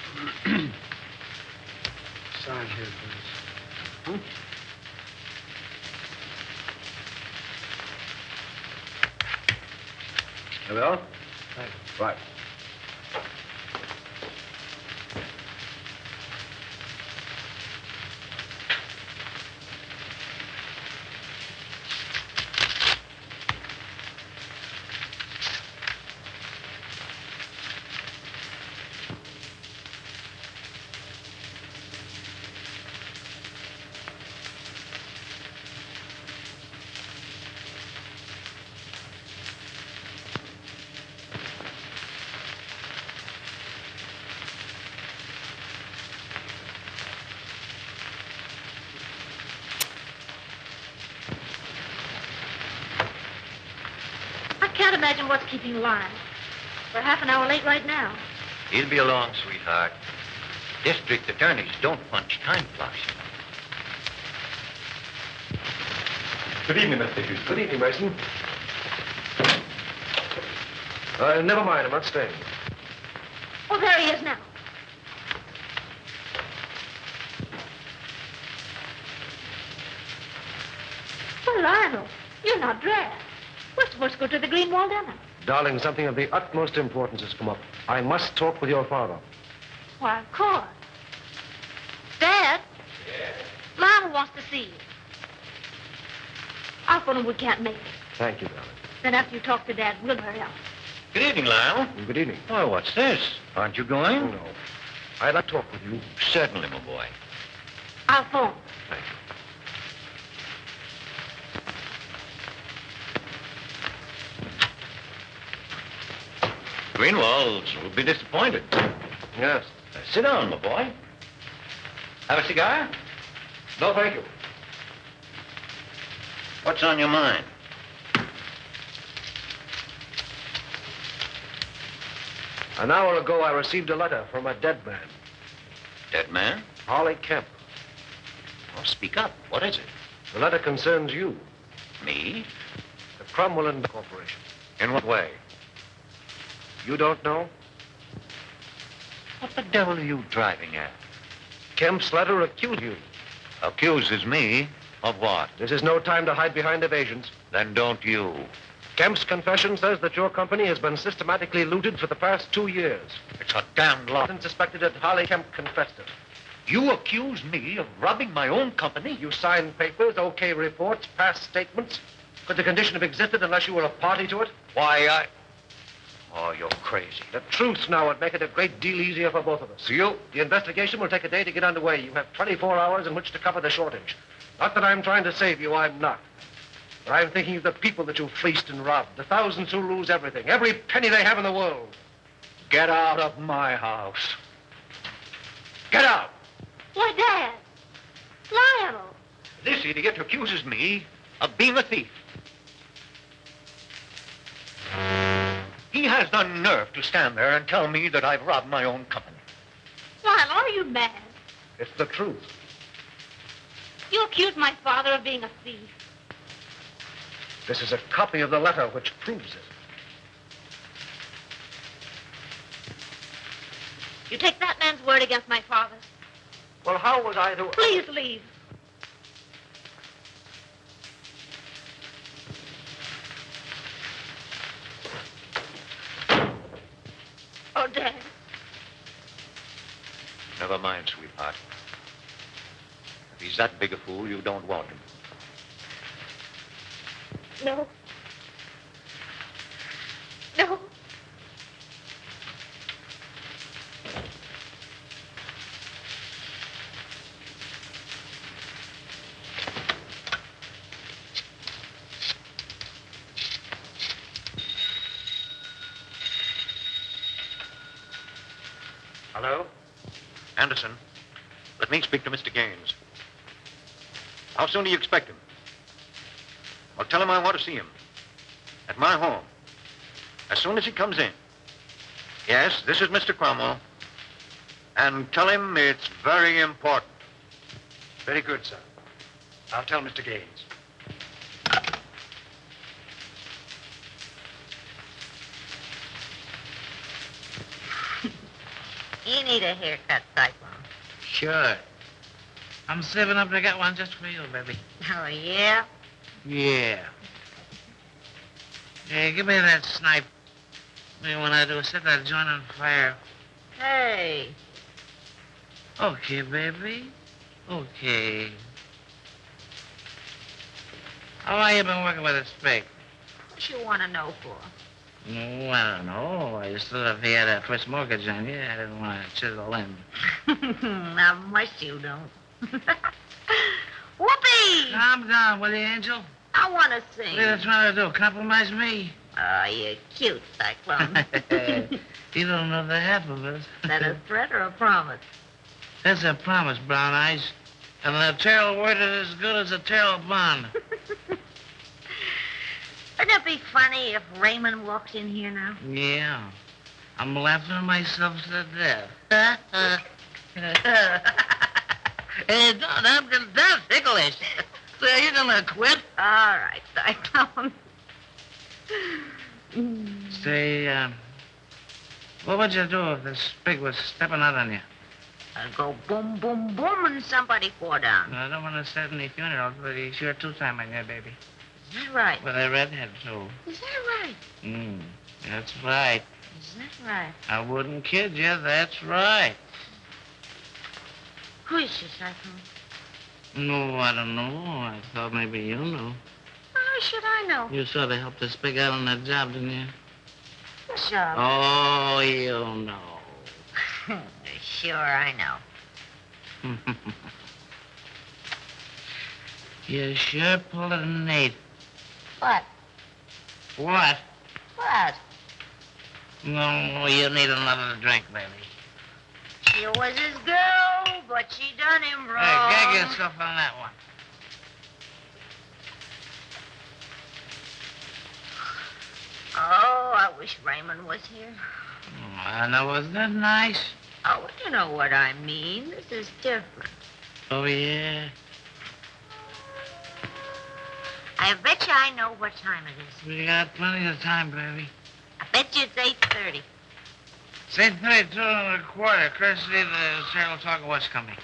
[SPEAKER 5] Sign here, please.
[SPEAKER 16] There we are. Right.
[SPEAKER 15] imagine what's keeping Lionel. We're half an hour late right now.
[SPEAKER 12] He'll be along, sweetheart. District attorneys don't punch time clocks.
[SPEAKER 16] Good evening, Mr. Houston. Good evening, Mason. Never mind. I'm not staying.
[SPEAKER 15] Oh, there he is now. Well, Lionel, you're not dressed. We're supposed to go to the Greenwald dinner.
[SPEAKER 16] Darling, something of the utmost importance has come up. I must talk with your father.
[SPEAKER 15] Why, of course. Dad?
[SPEAKER 16] Yes?
[SPEAKER 15] Lionel wants to see you. I'll phone him we can't make it.
[SPEAKER 16] Thank you, darling.
[SPEAKER 15] Then after you talk to Dad, we'll hurry up.
[SPEAKER 12] Good evening, Lyle.
[SPEAKER 16] Good evening.
[SPEAKER 12] Oh, what's this? Aren't you going?
[SPEAKER 16] Oh, no. I'd like to talk with you.
[SPEAKER 12] Certainly, my boy.
[SPEAKER 15] I'll phone.
[SPEAKER 16] Thank you.
[SPEAKER 12] Greenwalds will be disappointed.
[SPEAKER 16] Yes.
[SPEAKER 12] Sit down, my boy. Have a cigar?
[SPEAKER 16] No, thank you.
[SPEAKER 12] What's on your mind?
[SPEAKER 16] An hour ago, I received a letter from a dead man.
[SPEAKER 12] Dead man?
[SPEAKER 16] Harley Kemp.
[SPEAKER 12] Oh, speak up. What is it?
[SPEAKER 16] The letter concerns you.
[SPEAKER 12] Me?
[SPEAKER 16] The Cromwell and Corporation.
[SPEAKER 12] In what way?
[SPEAKER 16] You don't know?
[SPEAKER 12] What the devil are you driving at?
[SPEAKER 16] Kemp's letter accused you.
[SPEAKER 12] Accuses me of what?
[SPEAKER 16] This is no time to hide behind evasions.
[SPEAKER 12] Then don't you.
[SPEAKER 16] Kemp's confession says that your company has been systematically looted for the past 2 years.
[SPEAKER 12] It's a damned lie.
[SPEAKER 16] And suspected that Harley Kemp confessed it.
[SPEAKER 12] You accuse me of robbing my own company?
[SPEAKER 16] You signed papers, okay reports, past statements. Could the condition have existed unless you were a party to it?
[SPEAKER 12] Why, Oh, you're crazy.
[SPEAKER 16] The truth now would make it a great deal easier for both of us. The investigation will take a day to get underway. You have 24 hours in which to cover the shortage. Not that I'm trying to save you, I'm not. But I'm thinking of the people that you fleeced and robbed, the thousands who lose everything, every penny they have in the world.
[SPEAKER 12] Get out of my house. Get out.
[SPEAKER 15] Why, Dad. Lionel.
[SPEAKER 12] This idiot accuses me of being a thief. He has the nerve to stand there and tell me that I've robbed my own company.
[SPEAKER 15] Lionel, are you mad?
[SPEAKER 16] It's the truth.
[SPEAKER 15] You accuse my father of being a thief.
[SPEAKER 16] This is a copy of the letter which proves it.
[SPEAKER 15] You take that man's word against my father's.
[SPEAKER 16] Well, how was I to...
[SPEAKER 15] Please leave. Oh, Dad.
[SPEAKER 12] Never mind, sweetheart. If he's that big a fool, you don't want him.
[SPEAKER 15] No. No.
[SPEAKER 12] Hello? Anderson, let me speak to Mr. Gaines. How soon do you expect him? Well, tell him I want to see him. At my home. As soon as he comes in. Yes, this is Mr. Cromwell. And tell him it's very important.
[SPEAKER 17] Very good, sir. I'll tell Mr. Gaines.
[SPEAKER 8] You need a haircut, Cyclone.
[SPEAKER 4] Sure. I'm saving up to get one just for you, baby.
[SPEAKER 8] Oh, yeah?
[SPEAKER 4] Yeah. Hey, give me that snipe. What do you want to do? Set that joint on fire.
[SPEAKER 8] Hey.
[SPEAKER 4] Okay, baby. Okay. How long you been working with a spade?
[SPEAKER 8] What you want to know for?
[SPEAKER 4] No, I don't know. I just thought if he had a first mortgage on you, I didn't want to chisel in.
[SPEAKER 8] Not much you don't. Whoopee!
[SPEAKER 4] Calm down, will you, Angel?
[SPEAKER 8] I want to sing.
[SPEAKER 4] What are you trying to do? Compromise me?
[SPEAKER 8] Oh, you're cute, Cyclone.
[SPEAKER 4] You don't know the half of it.
[SPEAKER 8] That a threat or a promise?
[SPEAKER 4] That's a promise, Brown Eyes. And the tail word is as good as a tail bond.
[SPEAKER 8] Wouldn't it be funny if Raymond walked in here now?
[SPEAKER 4] Yeah. I'm laughing myself to death. Hey, that's ticklish. So you gonna quit?
[SPEAKER 8] All right, Cyclone.
[SPEAKER 4] Say, what would you do if this pig was stepping out on you?
[SPEAKER 8] I'd go boom, boom, boom, and somebody fall down.
[SPEAKER 4] I don't want to set any funerals, but he's sure two-time on you, baby.
[SPEAKER 8] Is that right?
[SPEAKER 4] With a redhead, too.
[SPEAKER 8] Is that right?
[SPEAKER 4] That's right.
[SPEAKER 8] Is that right?
[SPEAKER 4] I wouldn't kid you. That's right.
[SPEAKER 8] Who is she, Cyclone?
[SPEAKER 4] No, I don't know. I thought maybe you knew.
[SPEAKER 8] How should I know?
[SPEAKER 4] You sort of helped us pig out on that job, didn't you?
[SPEAKER 8] What job?
[SPEAKER 4] Oh, you know.
[SPEAKER 8] Sure, I know.
[SPEAKER 4] You sure pulled it an 8.
[SPEAKER 8] What?
[SPEAKER 4] What?
[SPEAKER 8] What?
[SPEAKER 4] No, you need another drink, baby.
[SPEAKER 8] She was his girl, but she done him wrong.
[SPEAKER 4] Hey, gag yourself on that one.
[SPEAKER 8] Oh, I wish Raymond was here.
[SPEAKER 4] I know, wasn't that nice?
[SPEAKER 8] Oh, you know what I mean. This is different.
[SPEAKER 4] Oh, yeah?
[SPEAKER 8] I bet you I know what time it is.
[SPEAKER 4] We got plenty of time, baby.
[SPEAKER 8] I bet you it's 8:30.
[SPEAKER 4] It's 8:32 and a quarter. Courtesy of the Serial Talk of What's Coming.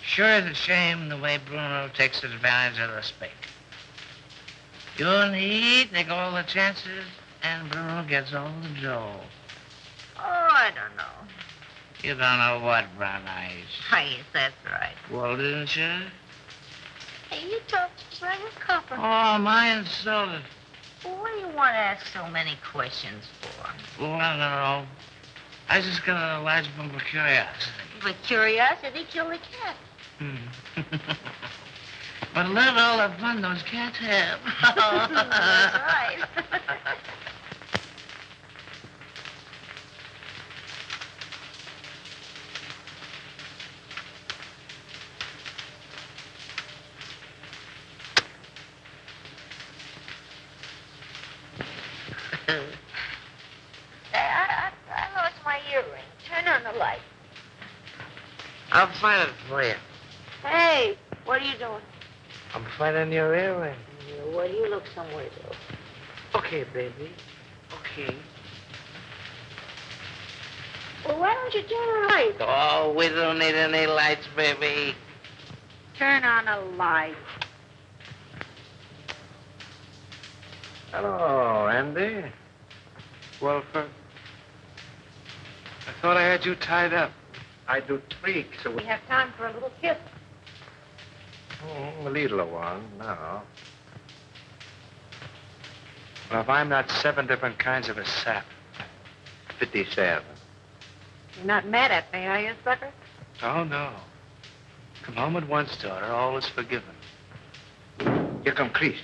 [SPEAKER 4] Sure is a shame the way Bruno takes advantage of the spake. You and he take all the chances, and Bruno gets all the dough.
[SPEAKER 8] Oh, I don't know.
[SPEAKER 4] You don't know what, Brown Eyes.
[SPEAKER 8] Yes, that's right.
[SPEAKER 4] Well, didn't you?
[SPEAKER 8] Hey, you talk just like a copper.
[SPEAKER 4] Oh, am I insulted?
[SPEAKER 8] Well, what do you want to ask so many questions for?
[SPEAKER 4] Well, I don't know. I just got a large bump of curiosity.
[SPEAKER 8] For curiosity, kill the cat.
[SPEAKER 4] But look at all the fun those cats have.
[SPEAKER 8] That's right. I lost my earring. Turn on the light.
[SPEAKER 4] I'll find it for you.
[SPEAKER 8] Hey, what are you doing?
[SPEAKER 4] I'm finding your earring.
[SPEAKER 8] Well, you look somewhere, though.
[SPEAKER 4] Okay, baby. Okay.
[SPEAKER 8] Well, why don't you turn on the light?
[SPEAKER 4] Oh, we don't need any lights, baby.
[SPEAKER 8] Turn on a light.
[SPEAKER 4] Hello, Andy. Well, I thought I had you tied up. I do tweaks. So
[SPEAKER 8] We have time for a little kiss.
[SPEAKER 9] A little one, no.
[SPEAKER 2] Well, if I'm not 7 different kinds of a sap.
[SPEAKER 9] 57.
[SPEAKER 8] You're not mad at me, are you, sucker?
[SPEAKER 2] Oh, no. Come home at once, daughter. All is forgiven.
[SPEAKER 9] Here come Chris.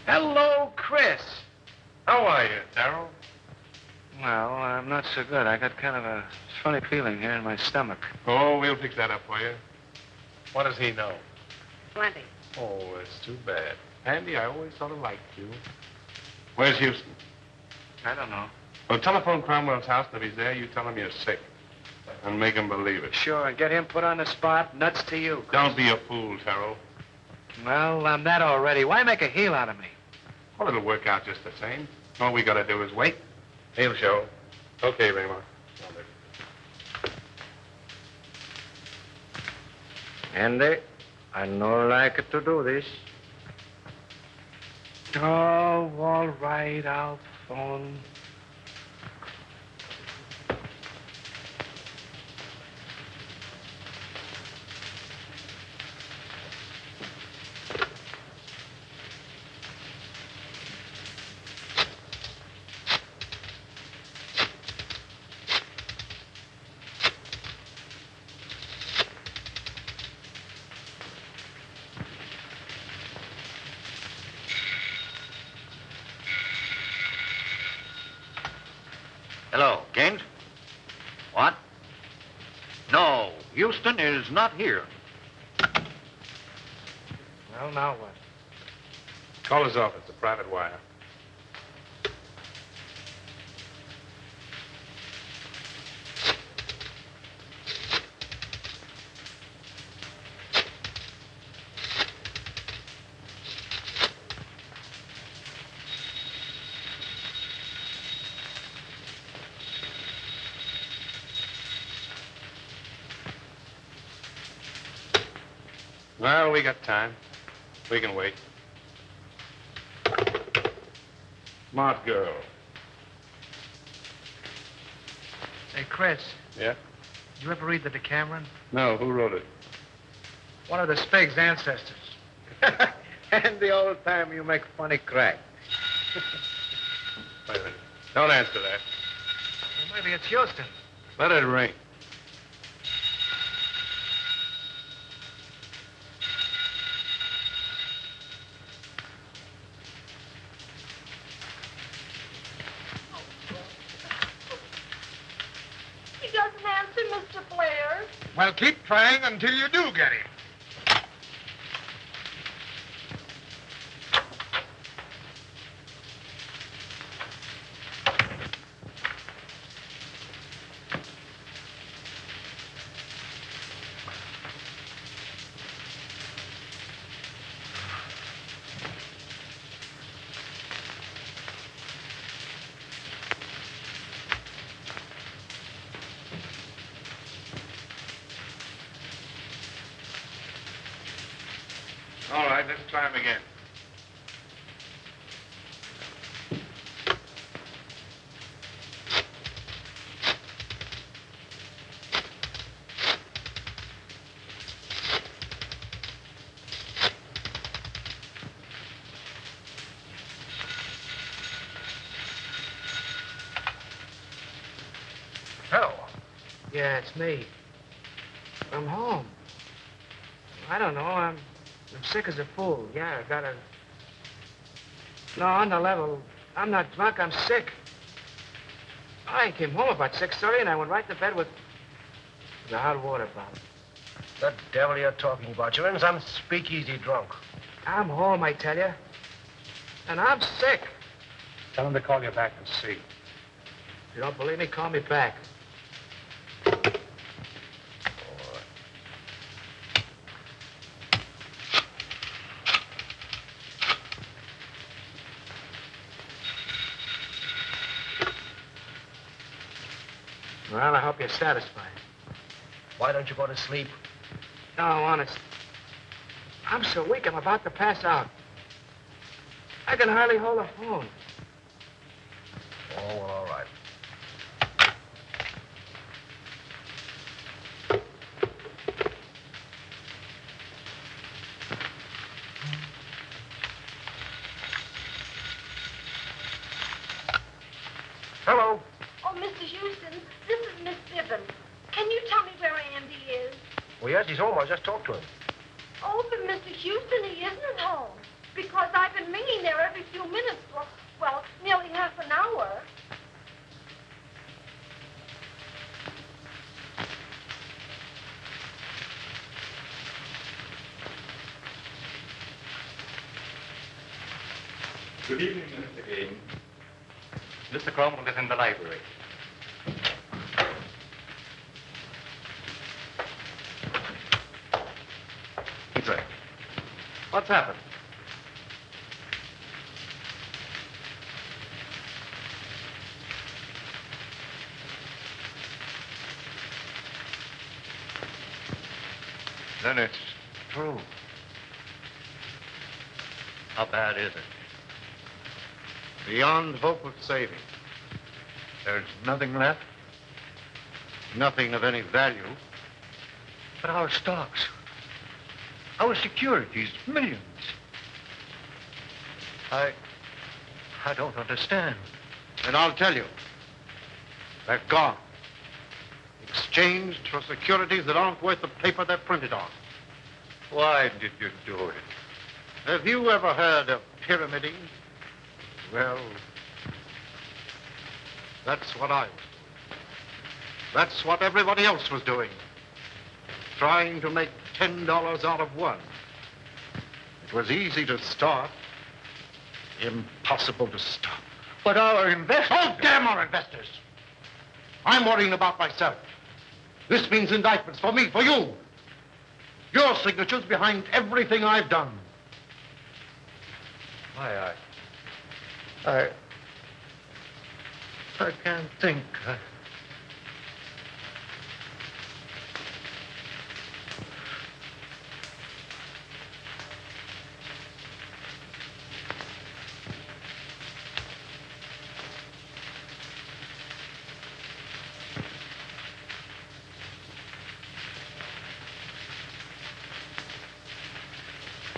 [SPEAKER 2] Hello, Chris.
[SPEAKER 1] How are you, Darrell?
[SPEAKER 2] Well, I'm not so good. I got kind of a funny feeling here in my stomach.
[SPEAKER 1] Oh, we'll fix that up for you. What does he know?
[SPEAKER 8] Plenty.
[SPEAKER 1] Oh, it's too bad. Andy, I always sort of liked you. Where's Houston?
[SPEAKER 2] I don't know.
[SPEAKER 1] Well, telephone Cromwell's house, and if he's there, you tell him you're sick. And make him believe it.
[SPEAKER 2] Sure, and get him put on the spot. Nuts to you, Chris.
[SPEAKER 1] Don't be a fool, Terrell.
[SPEAKER 2] Well, I'm that already. Why make a heel out of me?
[SPEAKER 1] Well, it'll work out just the same. All we gotta do is wait. He'll show. Okay, Raymond.
[SPEAKER 9] Andy, I no like to do this.
[SPEAKER 2] Oh, all right, I'll phone.
[SPEAKER 12] Hello, Gaines? What? No, Houston is not here.
[SPEAKER 17] Well, now what?
[SPEAKER 1] Call his office, a private wire. Well, we got time. We can wait. Smart girl.
[SPEAKER 5] Hey, Chris,
[SPEAKER 1] Yeah?
[SPEAKER 5] did you ever read the Decameron?
[SPEAKER 1] No, who wrote it?
[SPEAKER 5] One of the Spig's ancestors. And the old time you make funny crack.
[SPEAKER 1] Wait a minute. Don't answer that.
[SPEAKER 5] Well, maybe it's Houston.
[SPEAKER 1] Let it ring.
[SPEAKER 19] He doesn't answer, Mr. Blair.
[SPEAKER 17] Well, keep trying until you do get him.
[SPEAKER 1] All right, let's try him again.
[SPEAKER 5] Hello. Yeah, it's me. I'm home. I don't know. I'm sick as a fool. Yeah, I got a... No, on the level. I'm not drunk. I'm sick. I came home about 6:30 and I went right to bed with a hot water bottle.
[SPEAKER 16] The devil you're talking about. You're in some speakeasy drunk.
[SPEAKER 5] I'm home, I tell you. And I'm sick.
[SPEAKER 1] Tell him to call you back and see.
[SPEAKER 5] If you don't believe me, call me back. Well, I hope you're satisfied.
[SPEAKER 16] Why don't you go to sleep?
[SPEAKER 5] No, honest. I'm so weak, I'm about to pass out. I can hardly hold a phone.
[SPEAKER 16] Oh, well, all right. Hello.
[SPEAKER 19] Oh, Mr. Houston, this is Miss Bibbin. Can you tell me where Andy is?
[SPEAKER 16] Well, yes, he's home. I just talked to him.
[SPEAKER 19] Oh, but Mr. Houston, he isn't at home. Because I've been ringing there every few minutes for, well, nearly half an hour.
[SPEAKER 13] Good evening, Mr. Game. Mr. Cromwell is in the library. He's right. What's happened?
[SPEAKER 12] Then it's true. How bad is it?
[SPEAKER 20] Beyond hope of saving. There's nothing left. Nothing of any value.
[SPEAKER 12] But our stocks, our securities, millions. I don't understand.
[SPEAKER 20] And I'll tell you. They're gone. Exchanged for securities that aren't worth the paper they're printed on.
[SPEAKER 12] Why did you do it?
[SPEAKER 20] Have you ever heard of pyramiding? Well, that's what I was doing. That's what everybody else was doing. Trying to make $10 out of one.
[SPEAKER 16] was easy to start, impossible to stop.
[SPEAKER 12] But our investors...
[SPEAKER 16] Oh, damn our investors! I'm worrying about myself. This means indictments for me, for you. Your signature's behind everything I've done. I can't think.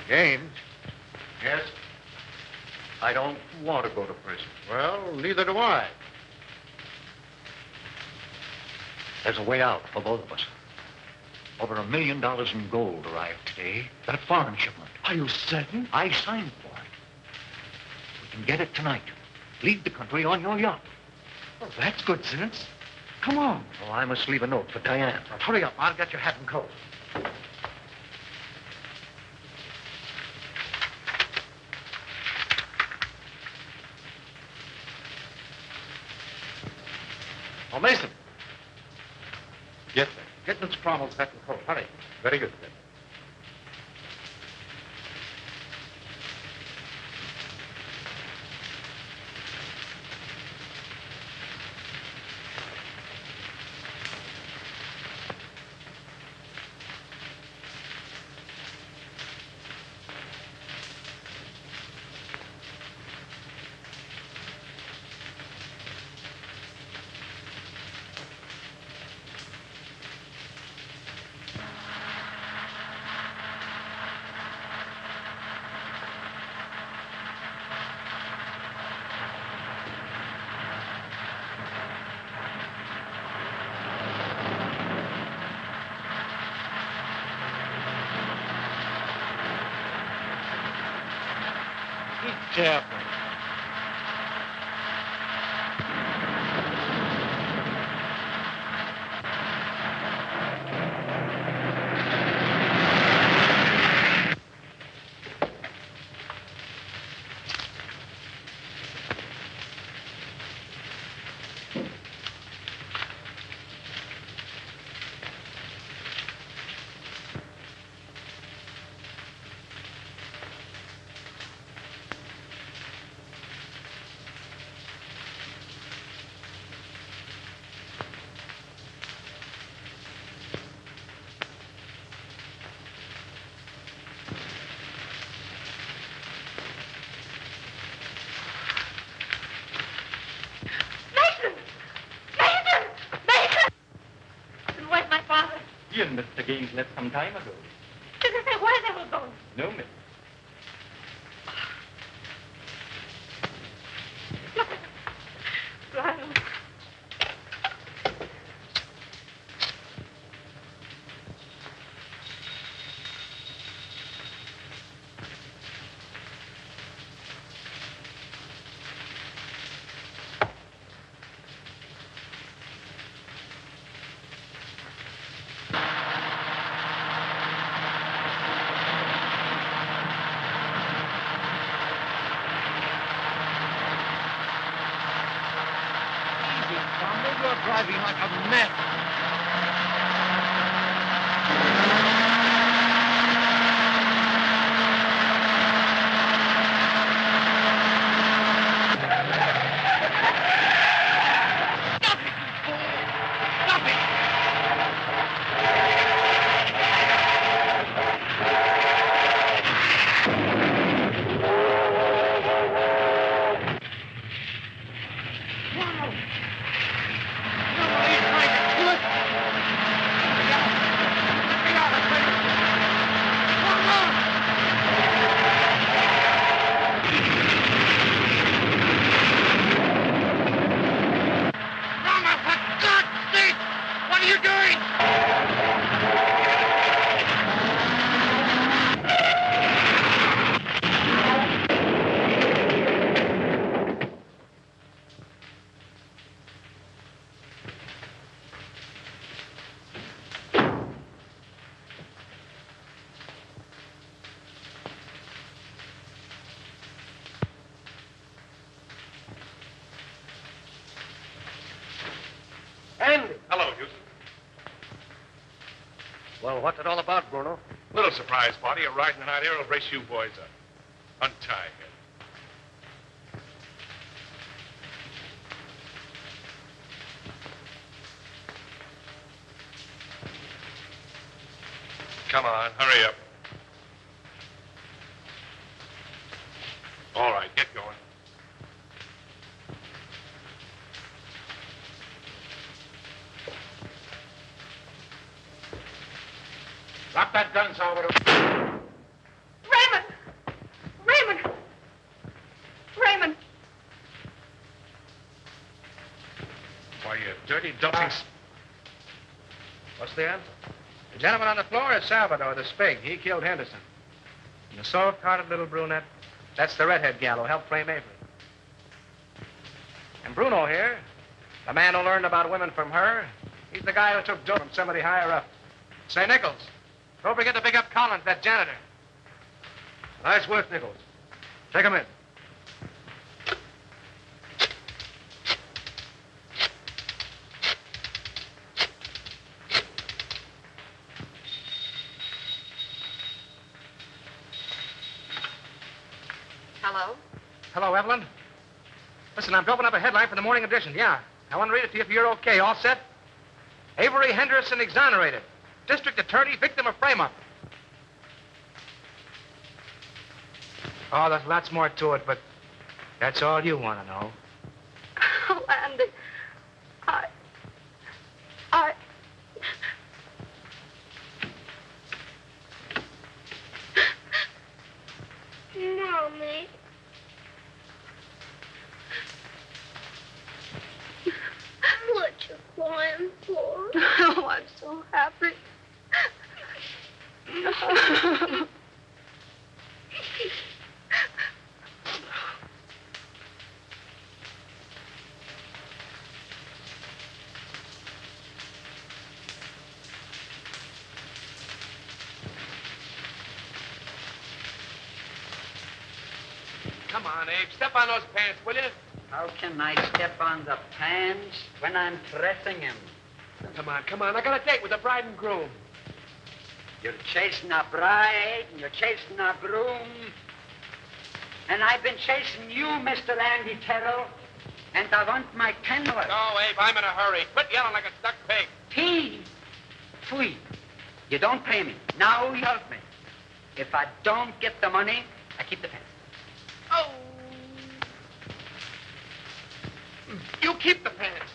[SPEAKER 12] James,
[SPEAKER 16] Yes?
[SPEAKER 12] I don't want to go to prison.
[SPEAKER 16] Well, neither do I.
[SPEAKER 12] There's a way out for both of us. Over $1 million in gold arrived today. That foreign shipment.
[SPEAKER 16] Are you certain?
[SPEAKER 12] I signed for it. We can get it tonight. Leave the country on your yacht.
[SPEAKER 16] Oh, that's good sense. Come on.
[SPEAKER 12] Oh, I must leave a note for Diane.
[SPEAKER 16] Now, hurry up. I'll get your hat and coat. Oh, Mason.
[SPEAKER 13] Yes, sir.
[SPEAKER 16] Get Miss Cromwell's hat and coat. Hurry.
[SPEAKER 13] Very good, sir.
[SPEAKER 16] Careful.
[SPEAKER 15] Where's my father?
[SPEAKER 13] You and Mr. Gaines left some time ago.
[SPEAKER 15] Did they say where they were going?
[SPEAKER 13] No, miss.
[SPEAKER 15] Lionel.
[SPEAKER 12] You're driving like a mess.
[SPEAKER 16] what's it all about, Bruno?
[SPEAKER 1] Little surprise party. A ride in the night air will brace you boys up. Untie him. Come on, hurry up. All right, get going. Drop that gun, Salvador.
[SPEAKER 11] Raymond! Raymond! Raymond!
[SPEAKER 1] Why, you dirty, dopey...
[SPEAKER 5] What's the answer? The gentleman on the floor is Salvador, the Spig. He killed Henderson. And the soft-hearted little brunette, that's the redhead gal who helped frame Avery. And Bruno here, the man who learned about women from her, he's the guy who took dope from somebody higher up. Say, Nichols, don't forget to pick up Collins, that janitor. Nice work, Nichols. Take him in.
[SPEAKER 18] Hello?
[SPEAKER 5] Hello, Evelyn. Listen, I'm doping up a headline for the morning edition. Yeah. I want to read it to you if you're okay. All set? Avery Henderson exonerated. District attorney, victim of frame-up. Oh, there's lots more to it, but that's all you want to know.
[SPEAKER 11] Oh, Andy. I...
[SPEAKER 6] Mommy. What you crying for?
[SPEAKER 11] Oh, I'm so happy.
[SPEAKER 5] Come on, Abe. Step on those pants, will you?
[SPEAKER 20] How can I step on the pants when I'm dressing him?
[SPEAKER 5] Come on. I got a date with the bride and groom.
[SPEAKER 20] You're chasing a bride, and you're chasing a groom. And I've been chasing you, Mr. Andy Terrell. And I want my $10.
[SPEAKER 1] No, Abe, I'm in a hurry. Quit yelling like a stuck pig.
[SPEAKER 20] Pete, Tweet, you don't pay me. Now you help me. If I don't get the money, I keep the pants.
[SPEAKER 1] Oh! You keep the pants.